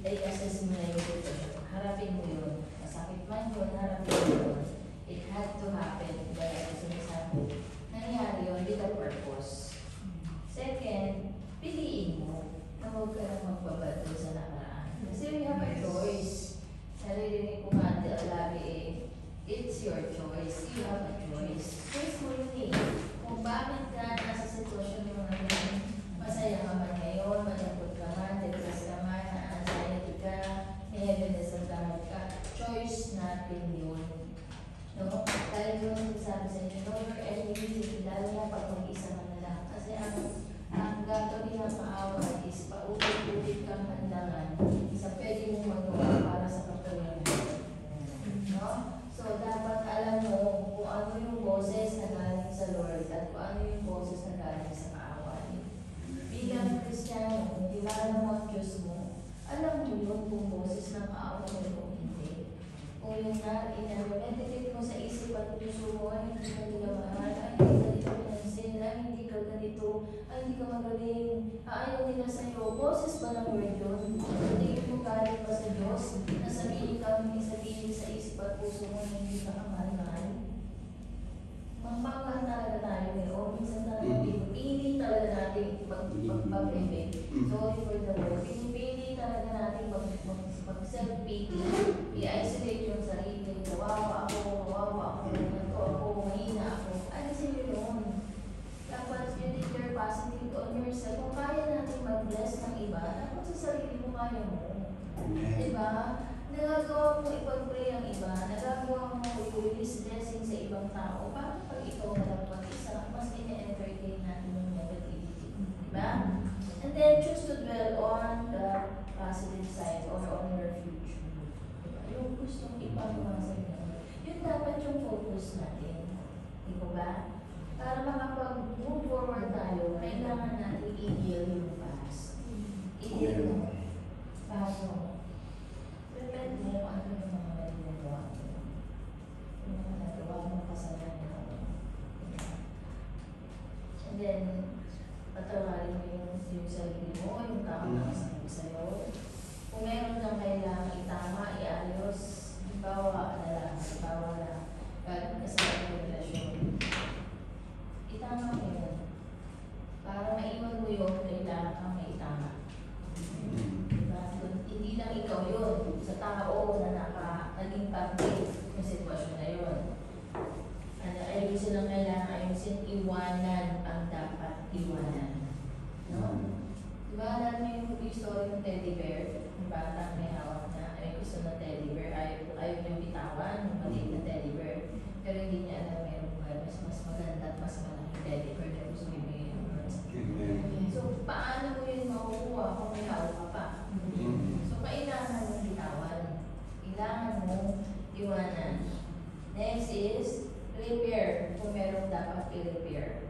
i-assess mo na yung sitwasyon. Harapin mo yun. Masakit man yun, harapin mo yun. It had to happen. Dahil ako sinasabi, nangyari yun with a purpose. Second, piliin mo na huwag ka lang magbabad doon sa nakaraan. Kasi we have a choice. Naririnig ko nga lagi it's your choice. You have a choice. Choice mo yun kung bakit ka nasa sitwasyon mo ngayon, masaya ka man ngayon, malapot ka man, depressed ka man, na-anxiety ka, heaviness ang lahat ka. Choice natin yun. No? Dahil yun sabi sa inyo, know your enemy, lalo na pag mag-isa ka na lang. Kasi ang gagawin ng maawa is paulit-ulit kang handangan sa pwede mong magawa para sa kapatid. No? So, dapat alam mo kung ano yung boses na galing sa Lord at kung ano yung boses na galing sa kaaway. Bilang Kristiyano, kung kilala mo ang Diyos mo, alam mo yun kung boses ng kaaway mo kung hindi. Kung yung meditate mo sa isip at puso mo, ay hindi ka nila mahal, ay hindi ka dito pinansin, ay hindi ka ganito, ay hindi ka magaling, ayaw nila sa'yo. Boses ba ng word yun? Tingin mo galing ba sa Diyos? Nasabihin ka, hindi sabihin sa isip at puso mo na hindi ka kamahal-mahal. Mangmahal talaga tayo ngayon. Minsan talaga pinipili talaga natin magpapibig. Sorry for the word. Pinipili talaga natin mag-self-pity. I-isolate yung sarili. Kawawa ako, mahina ako. Alisin yun yun. Dapat you need your positive on yourself. Kung kaya natin mag-bless ng iba, dapat sa sarili mo kaya mo. Diba? Nagagawa mo ipag-pray ang iba, nagagawa mo i-release blessing sa ibang tao. Bakit pag ikaw walang mag-isa, mas ina-entertain natin yung negativity. Diba? And then choose to dwell on the positive side or on your future. Diba? Yung gustong ipagawa sa inyo. Yun dapat yung focus natin. Diba ba? Para makapag-move forward tayo, kailangan natin i-heal yung past. I-heal yung past. Prepare mo kung ano yung mga nagawa mo. Yung mga nagawa mo kasalanan mo. And then, patawarin mo yung sarili mo, yung tao na kasabi sa'yo. Kung meron kang kailangan itama, iayos, bawa na galing ka sa yung relasyon. Itama mo yun. Para maiwan mo yun, kailangan kang maitama. Hindi lang ikaw yun, sa tao na naging parte ng sitwasyon na yun. Ayusin lang kailangan, ayusin, iwanan ang dapat iwanan. No? Diba, alam mo yung story ng teddy bear? Yung bata may hawak na, ay gusto ng teddy bear, ayaw niyang bitawan, yung maliit na teddy bear. Pero hindi niya alam mayroong mas maganda at mas malaking teddy bear na gusto bibigyan ng birds. So, paano mo yun makukuha kung may hawak ka pa? So, kailangan mong bitawan. Kailangan mong iwanan. Next is, repair. Kung meron dapat i-repair.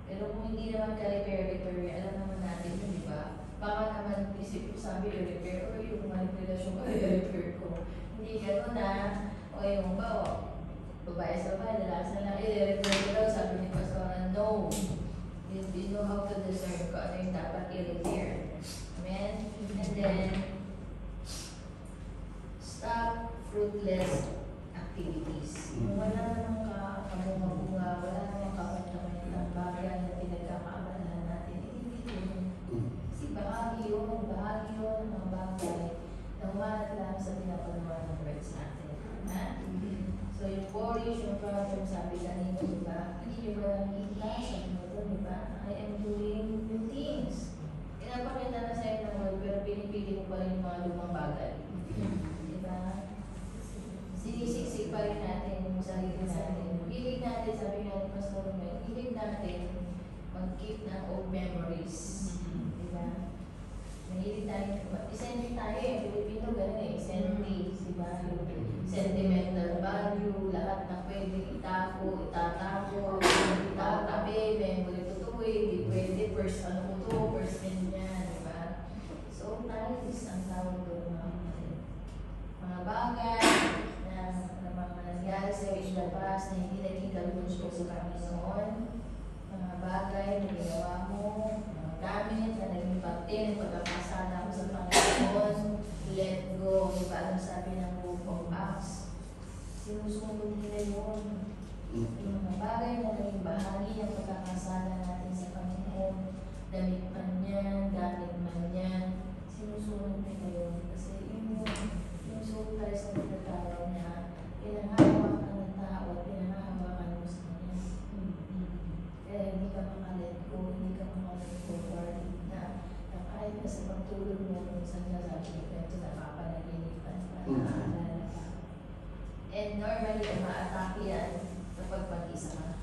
Pero kung hindi naman ka-repair, alam naman natin yun, di ba? Baka naman isip ko sabi i-repair, o yung manipulation ko, i-repair ko. Hindi gano'n na, o yung babae sa bahay, lalaki sa lang, i-repair ko daw, sabi ni Pastora, no. You know how to discern kung ano yung dapat i-repair. Amen? And then, stop fruitless activities. Kung wala namang kabunga-bunga, wala namang kapuntaman ng bagay na pinagkakaabalahan natin, hindi yun. Kasi bahagi yun ng bagay na umanat lang sa pinapagawa ng words natin. Ha? So yung boorish, yung problem, sabi kanina, diba? Hindi nyo ba nakikita? Sabi mo doon, diba? I am doing new things. Pinapakita na sa'yo ng word, pero pinipili mo pa rin yung mga lumang bagay. Diba? Sinisiksik pa rin natin yung sarili natin. Hilig natin, sabi nga ni Pastor Mel, hilig natin mag-keep ng old memories. Diba? Mahilig tayo, isenti tayo eh, Pilipino gano'n eh, isenti, diba? Sentimental value, lahat na pwede itako, itatako, itatabi, memory tutuwi, di pwede, first ano ko to, first ganyan, diba? So, tayo is ang tawag doon mga bagay na mga nangyari sa in the past na hindi naging kalusko sa Panginoon, mga bagay na ginawa mo, mga gamit na naging parte ng pagkakasala mo sa Panginoon, sinusunod nila yun. Yung mga bagay na naging bahagi ng pagkakasala natin sa Panginoon, damit man yan, gamit man yan, sinusunod nila yun. Kasi yung soul ties na nagtatawag na pinangahawakan ng tao at pinangahawakan mo sa kanya. Kaya hindi ka makalet go, hindi ka makalet forward na kahit na sa pagtulog mo kung saan nasabi ka, ito napapanaginipan pa, naaalala ka. And normally, ma-atake yan kapag mag-isa ka.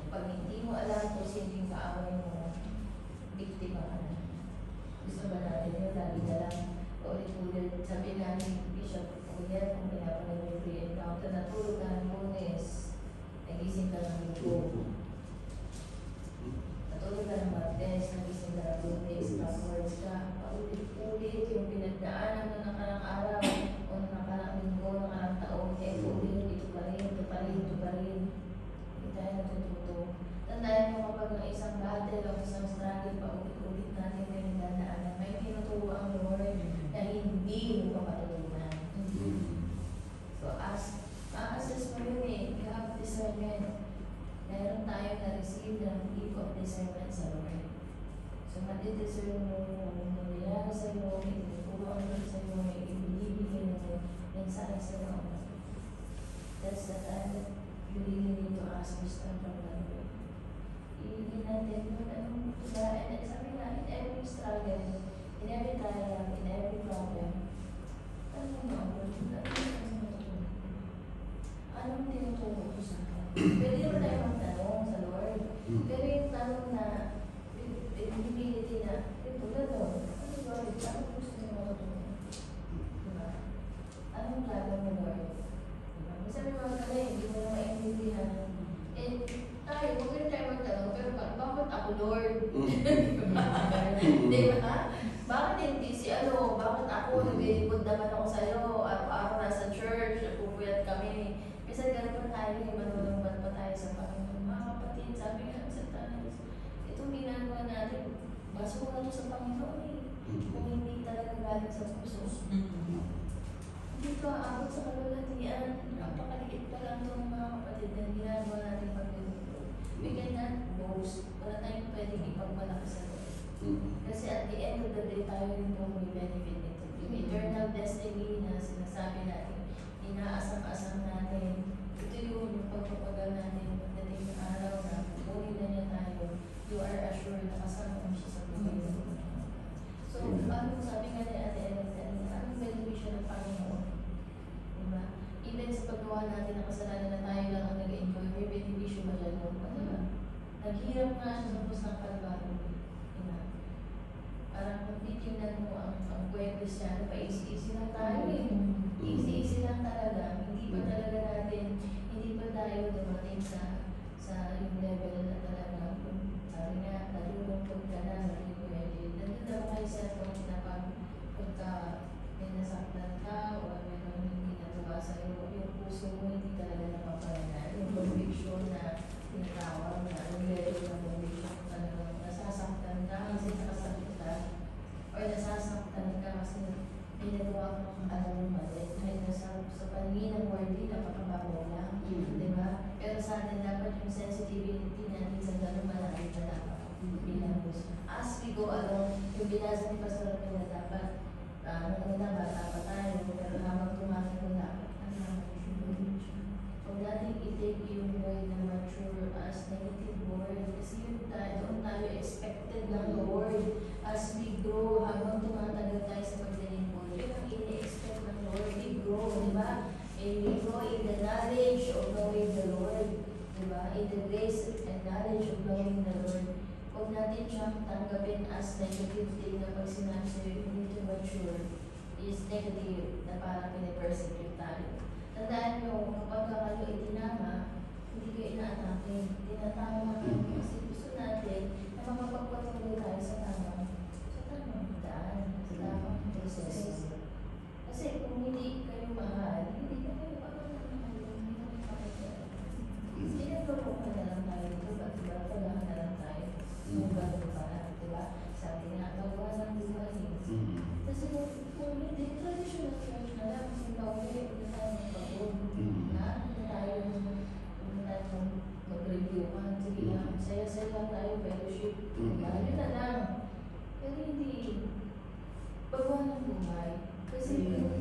Pag hindi mo alam kung sino yung kaaway mo, biktima ka na. Gusto ba natin yun? Lagi na lang ulit-ulit. Sabi namin, Bishop, kung yan, kung pinapanood yung free encounter, natulog ka ng Lunes, nagising ka ng Linggo. Natulog ka ng Martes, nagising ka ng Lunes, backwards ka, paulit-ulit yung pinagdaanan ng nakarang araw, o nakarang linggo, nakarang taon, ulit, ito pa rin, ito pa rin, ito pa rin. Hindi tayo natututo. Tandaan mo kapag ang isang battle o isang struggle, paulit-ulit natin na yung dadaanan, may tinuturo ang Lord na hindi mo papatulunan. So, ma-assess mo yun eh, you have discernment. Meron tayo na-receive ng gift of discernment sa Lord. So, matidiscern mo kung nangyayari sa'yo, may tinuturo ang Lord sa'yo, may ibibigay mo, mensahe sa Lord. That's the time that you really need to ask wisdom from the Lord. Hindi natin kung anong tulaan. Sabi nga, in every struggle, in every trial, in every problem, anong tinuturo ko sa akin? Pwede naman tayo magtanong sa Lord. Pero yung tanong na, visibility na, tulad doon, ano Lord, anong gusto niyo matutunan? Diba? Anong plano mo Lord? Diba? Sabi mga kanay, hindi mo na maintindihan. And tayo, huwag rin tayo magtanong, pero bakit ako Lord? Diba? Bakit hindi si bakit ako, nag-iipod naman ako sa'yo, araw-araw nasa church, nagpupuyat kami. Minsan ganun pa tayo, manulungbat pa tayo sa Panginoon. Mga kapatid, sabi nga sa tayo, itong ginagawa natin, baso na ito sa Panginoon eh. Kung hindi talaga galing sa puso. Hindi ka abot sa kalulatian, napakaliit pa lang itong mga kapatid na ginagawa natin pag-iipod. We cannot boast, wala tayong pwedeng ipagmalaki sa Lord. Kasi at the end of the day, tayo rin po may benefit nito. Yung eternal destiny na sinasabi natin, inaasam-asam natin, ito yung pagpapagal natin pagdating ng araw na buhay na niya tayo, you are assured na kasama mo siya sa buhay na buhay. So, ano sabi nga ni Ate Ellen, anong beneficio ng Panginoon? Diba? Even sa paggawa natin ng kasalanan na tayo lang ang nag-enjoy, may beneficio ba dyan? Ano? Naghirap nga siya sa bus ng Kalbaryo. Parang kung titignan mo ang buhay Kristiyano, pa-easy-easy lang tayo eh. Easy-easy lang talaga. Hindi pa talaga natin, hindi pa tayo dumating sa yung level na talaga. Sabi nga, nalulungkot ka na, nalulungkot. Nandun na kayo sa point na pagka may nasaktan ka o meron hindi natuwa sa'yo, yung puso mo hindi talaga napapalanan. Yung conviction na tinatawag na yung level na conviction talaga nasasaktan ka kasi nakasakit ka or nasasaktan ka kasi pinagawa ka ng alam mo mali. Kahit nasa paningin ng worldly, napakabago lang. Diba? Pero sa atin dapat yung sensitivity natin sa gano'n malaki na dapat bilang gusto. As we go along, yung binasa ni Pastor na dapat nung una bata pa tayo, pero habang tumagal mo dapat huwag natin i-take yung word na mature as negative word kasi yun doon tayo expected ng Lord as we grow habang tumatagal tayo sa pagdating mo. Yun ang ini-expect ng Lord. We grow, di ba? And we grow in the knowledge of knowing the Lord. Di ba? In the grace and knowledge of knowing the Lord. Huwag natin siyang tanggapin as negative thing na pag sinabi sa'yo, you need to mature is negative na parang pinipersecute tayo. Tandaan nyo, kapag kayo itinama, hindi kayo ina-atake. Tinatama kayo kasi gusto natin na makapagpatuloy tayo sa tamang daan, sa tamang proseso. Kasi kung hindi kayo mahal, hindi kayo Sinaguro ka na lang tayo dito, ba't ba? Palahan na lang tayo. Yung gano'n pa, di ba? ba? Sabi nga, gawa ng buhay. Kasi kung hindi, traditional church na lang, kasi pauwi, hindi tayo magpapag. Hindi tayo mag-review ka. Sige lang, saya-saya lang tayo, fellowship. Yun na lang. Pero hindi, gawa ng buhay. Kasi yung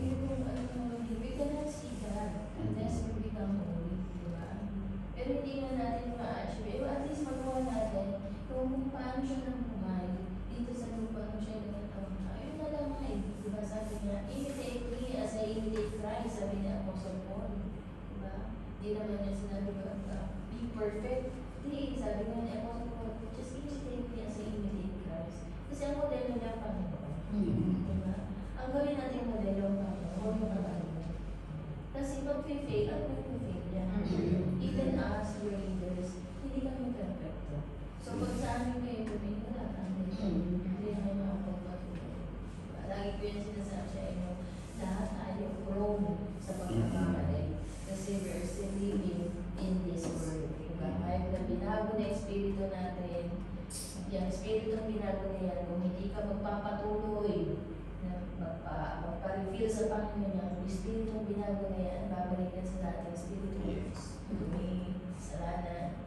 we cannot see God unless we become holy, di ba? Pero hindi na natin ma-achieve. At least magawa natin kung paano siya ng buhay dito sa lupa kung siya nagkataon na. Yun na lang ay, di ba sabi niya, imitate me as I imitate Christ, sabi ni Apostle Paul. Di ba? Di naman niya sinabi be perfect. Hindi, sabi nga ni Apostle Paul, just imitate me as I imitate Christ. Kasi ang modelo niya ang Panginoon. Di ba? Ang gawin natin modelo ang Panginoon, huwag mo kabalikan. Kasi mag-fail at mag-fail yan. Even us, we're leaders, hindi kami perfecto. So, pag sa amin kayo tumingin, wala kami. Hindi naman ako pagpatuloy. Lagi ko yan sinasabi sa inyo, lahat tayo prone sa pagkakamali. Kasi we're still living in this world. Kahit na binago na espiritu natin, yung espiritu ng binago na yan, kung hindi ka magpapatuloy, magpa-reveal sa Panginoon niya, kung espiritu ng binago na yan, babalikan sa natin, espiritu may salanan.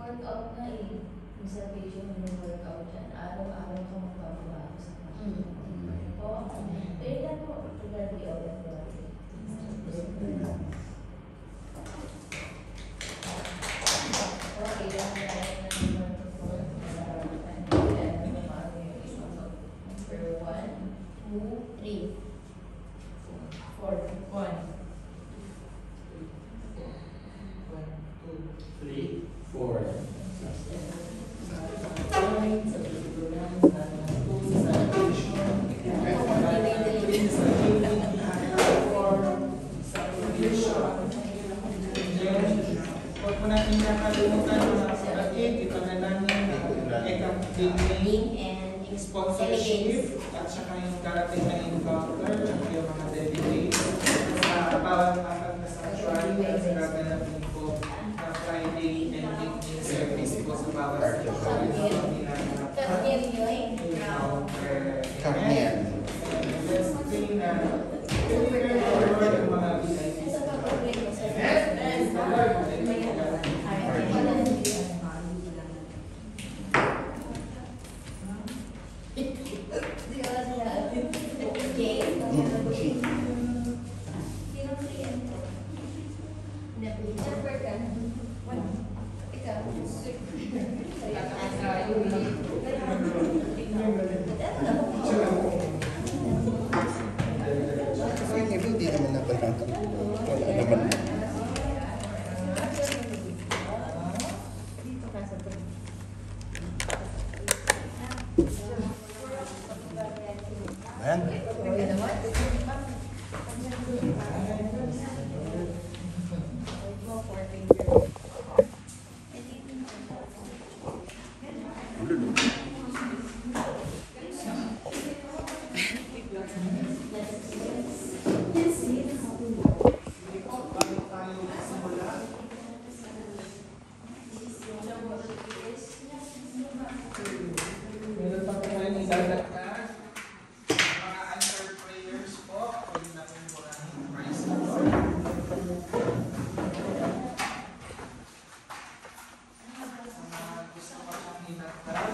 Work out na yung salvation mo yung work out dyan. Araw-araw ka magpapabago sa Panginoon. Po? Pero yan po, together we all have to. Okay, lang tayo na naman po. Number 1, 2, 3, 4, 1. 3, 4. Huwag mo natin nakalimutan mga kapatid, ipanalangin ang eka-dating sponsorship at saka yung darating na encounter at yung mga delegates sa bawat apat na sanctuary na gaganapin ko na Friday and evening service ko sa bawat sanctuary na Carmen. Let's pray na deliver Lord ang mga VIPs. Hindi naman na parang wala naman. Meron pa po ngayon idadagdag mga answered prayers po. Pwede na po murahin. Praise the Lord. Mga gusto ko pong idagdag.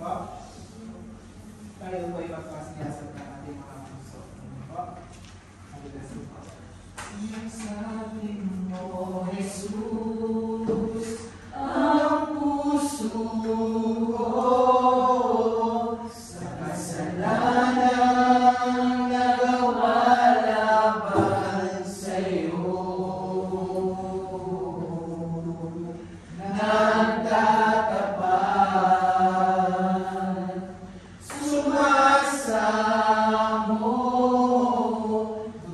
po? Tayo po ay magpasiyasat ng ating mga puso. Ano po? Halidasin po. Sabi mo, Jesus, ang puso ko sa kasalanang nagawa laban sa'yo. Nagtatapat, sumasamo,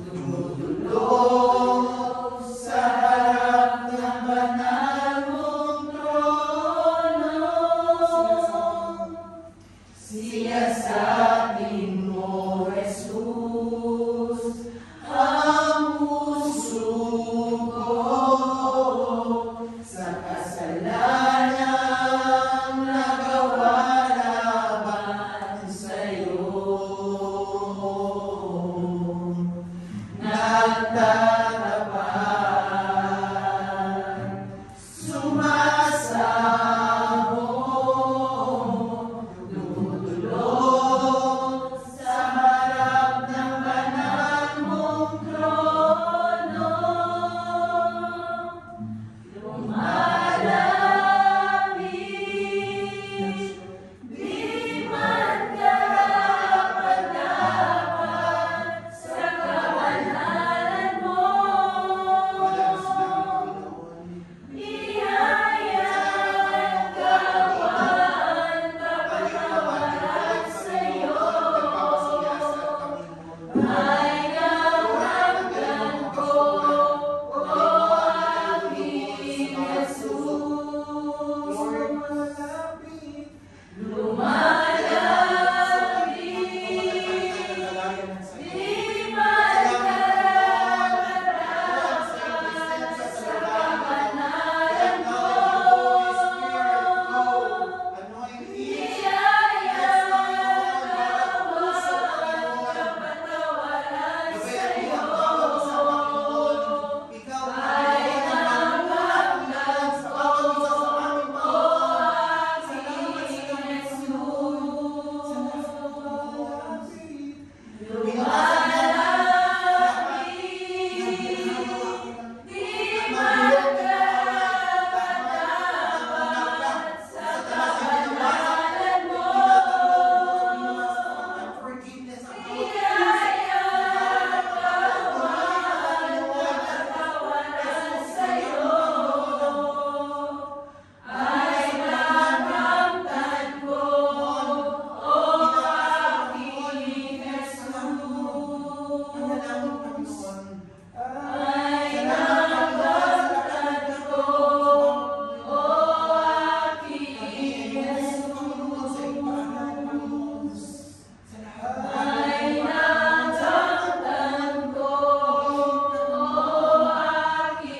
dumudulog sa harap ng banal mong trono. Siyasatin mo, Jesus, ang puso ko sa kasalanang nagawa laban sa'yo. Nagtatapat, sumasamo, dumudulog sa harap ng banal mong trono. Lumalapit, di man karapat-dapat sa kawalan mo. Biyayang kawan, kapatawaran sa'yo, ay naramdaman ko, o aking Jesus. Lumalapit, di man karapat-dapat sa kabanalan mo. Biyayang kawan, kapatawaran sa'yo, ay naramdaman ko, o aking Jesus. Lumalapit, di man karapat-dapat sa kabanalan mo. Biyayang kawan, kapatawaran sa'yo, ay naramdaman ko, o aking Jesus. Ay naramdaman ko, o aking Jesus. Ay naramdaman ko, o aking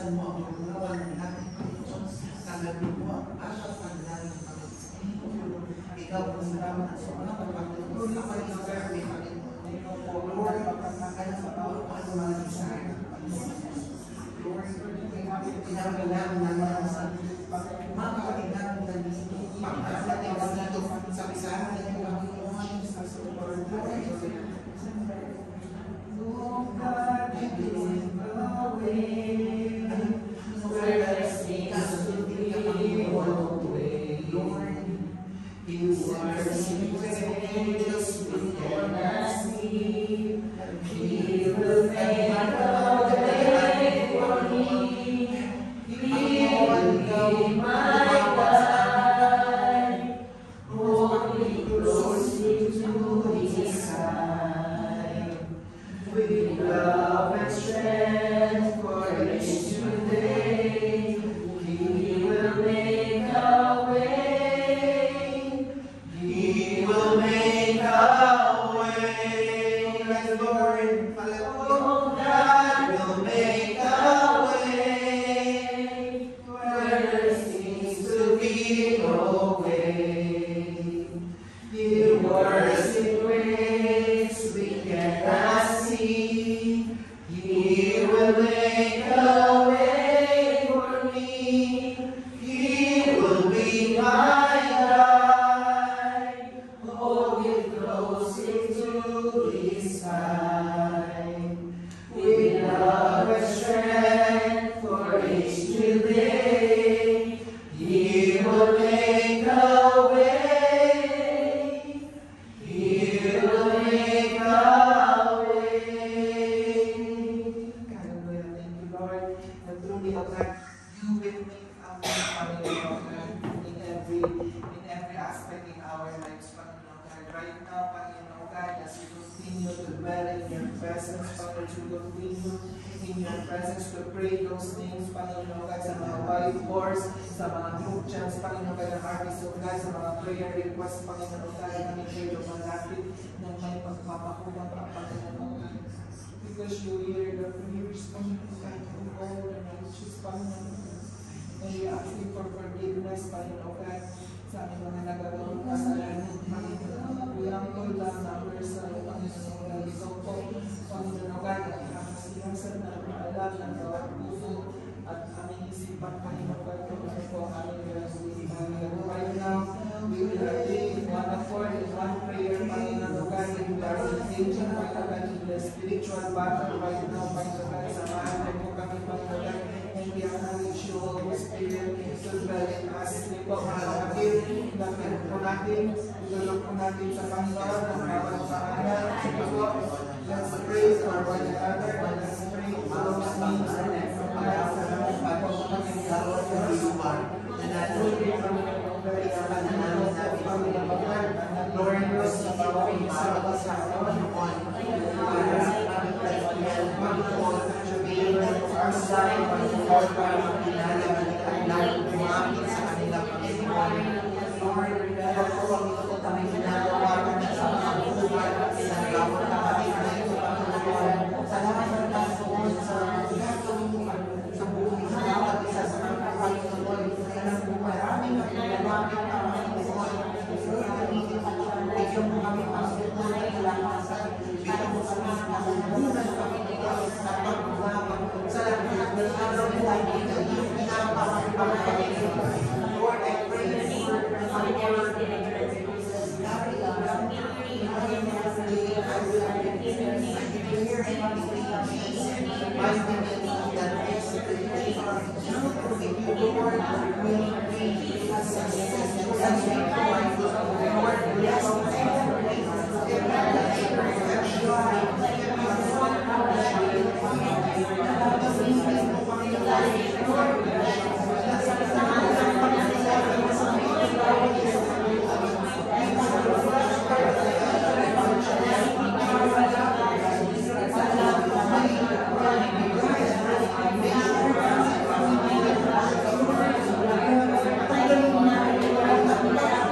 Buksan mo ang pagkawan ng lahat ng Panginoon. Tanggapin mo ang asal pandalang ng Panginoon. Ikaw ang salamat sa mga pagpapalagod na pag-iserve, Panginoon. Lord, magpapagmakalan sa bawat mga design. Lord, pinagkailangan namin sa mga kapatid namin na dito. Pagkakasatin na dito sa kasama ng Panginoon sa Lord. Oh God, you give away. Where the saints will be away. Lord, you are secret angels with your mercy. He will make a way for me. He will be my guide. Hold me closely to his side. With love and strength. na truly, O God, you will make a way, Panginoon, O God, in every aspect in our lives, Panginoon, O God. Right now, Panginoon, O God, as we continue to dwell in your presence, Panginoon, we continue in your presence to pray those things, Panginoon, O God, sa mga whiteboards, sa mga group chats, Panginoon, O God, ng Harvest of God, sa mga prayer requests, Panginoon, O God, namin kayo malapit ng may pagpapakulang pa, Panginoon, O God. Because you hear the prayers, Panginoon, O God, of all the righteous, Panginoon, O God. And we ask you for forgiveness, Panginoon, O God, sa aming mga nagagawang kasalanan, Panginoon. We humble down ourselves, Panginoon, O God. Ikaw po, Panginoon, O God, ang nakasiyasan na maalam ng bawat puso at aming isipan, Panginoon, O God, kung ano po ang aming gagawin, Panginoon. Right now, we will agree in one accord, in one prayer, Panginoon, O God, and we are engaging, Panginoon, O God, in the spiritual battle right now, Panginoon, O God. Samahan mo po kami, Panginoon, O God, and we acknowledge you, Holy Spirit, to dwell in us. Ito po, mga kapatid, natin po natin, ilulog po natin sa Panginoon ang bawat pangalan. Ito po, let's pray for one another, and let's pray for those needs and pagpapayag sa mga pagpapaging gawin ng lupa na natuloy kami ng mga pananamin namin ang mga Lord, sa bawat isa sa Panginoon, para aming kaibigan, Panginoon, our side, Panginoon, para makilala ang lahat umamit sa kanila, Panginoon. Lord, kaya po ang ito kami ginagawa sa mga buhay at ginagawa na kami ngayon, Panginoon. Salamat na Panginoon sa gagawin mo sa buhay sa bawat isa sa mga Panginoon. Alam mo, maraming nakilalapit na Panginoon. Bigyan mo kami Panginoon na ilakasan. Bigyan mo kami nakubunan, Panginoon, sa pagbabago sa lahat ng araw na tayo yung pinapakapang Panginoon. Lord, I pray Thank you.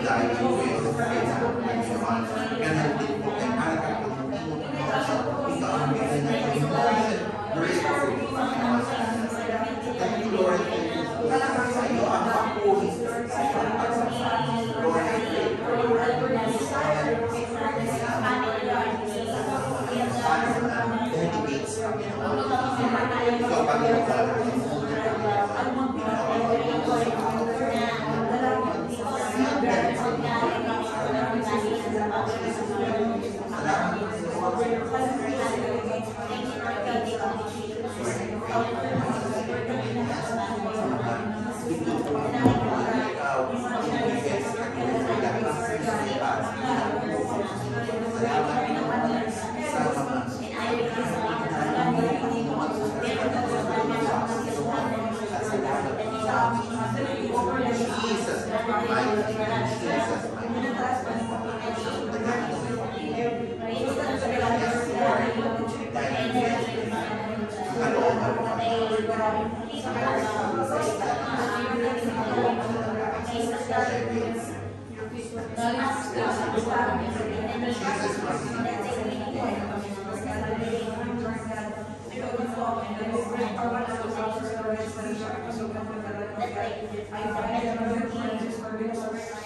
dahil ang will, kailangan ng Panginoon. Ganun din po kay Ana, kung hindi mo Panginoon, ikaw ang bigay ng Panginoon. Grateful, Panginoon. Thank you, Lord. Talagang sa iyo ang papuri sa iyo ang pagsasama. Lord, I pray for your dedicates, Panginoon. Ikaw, Panginoon, I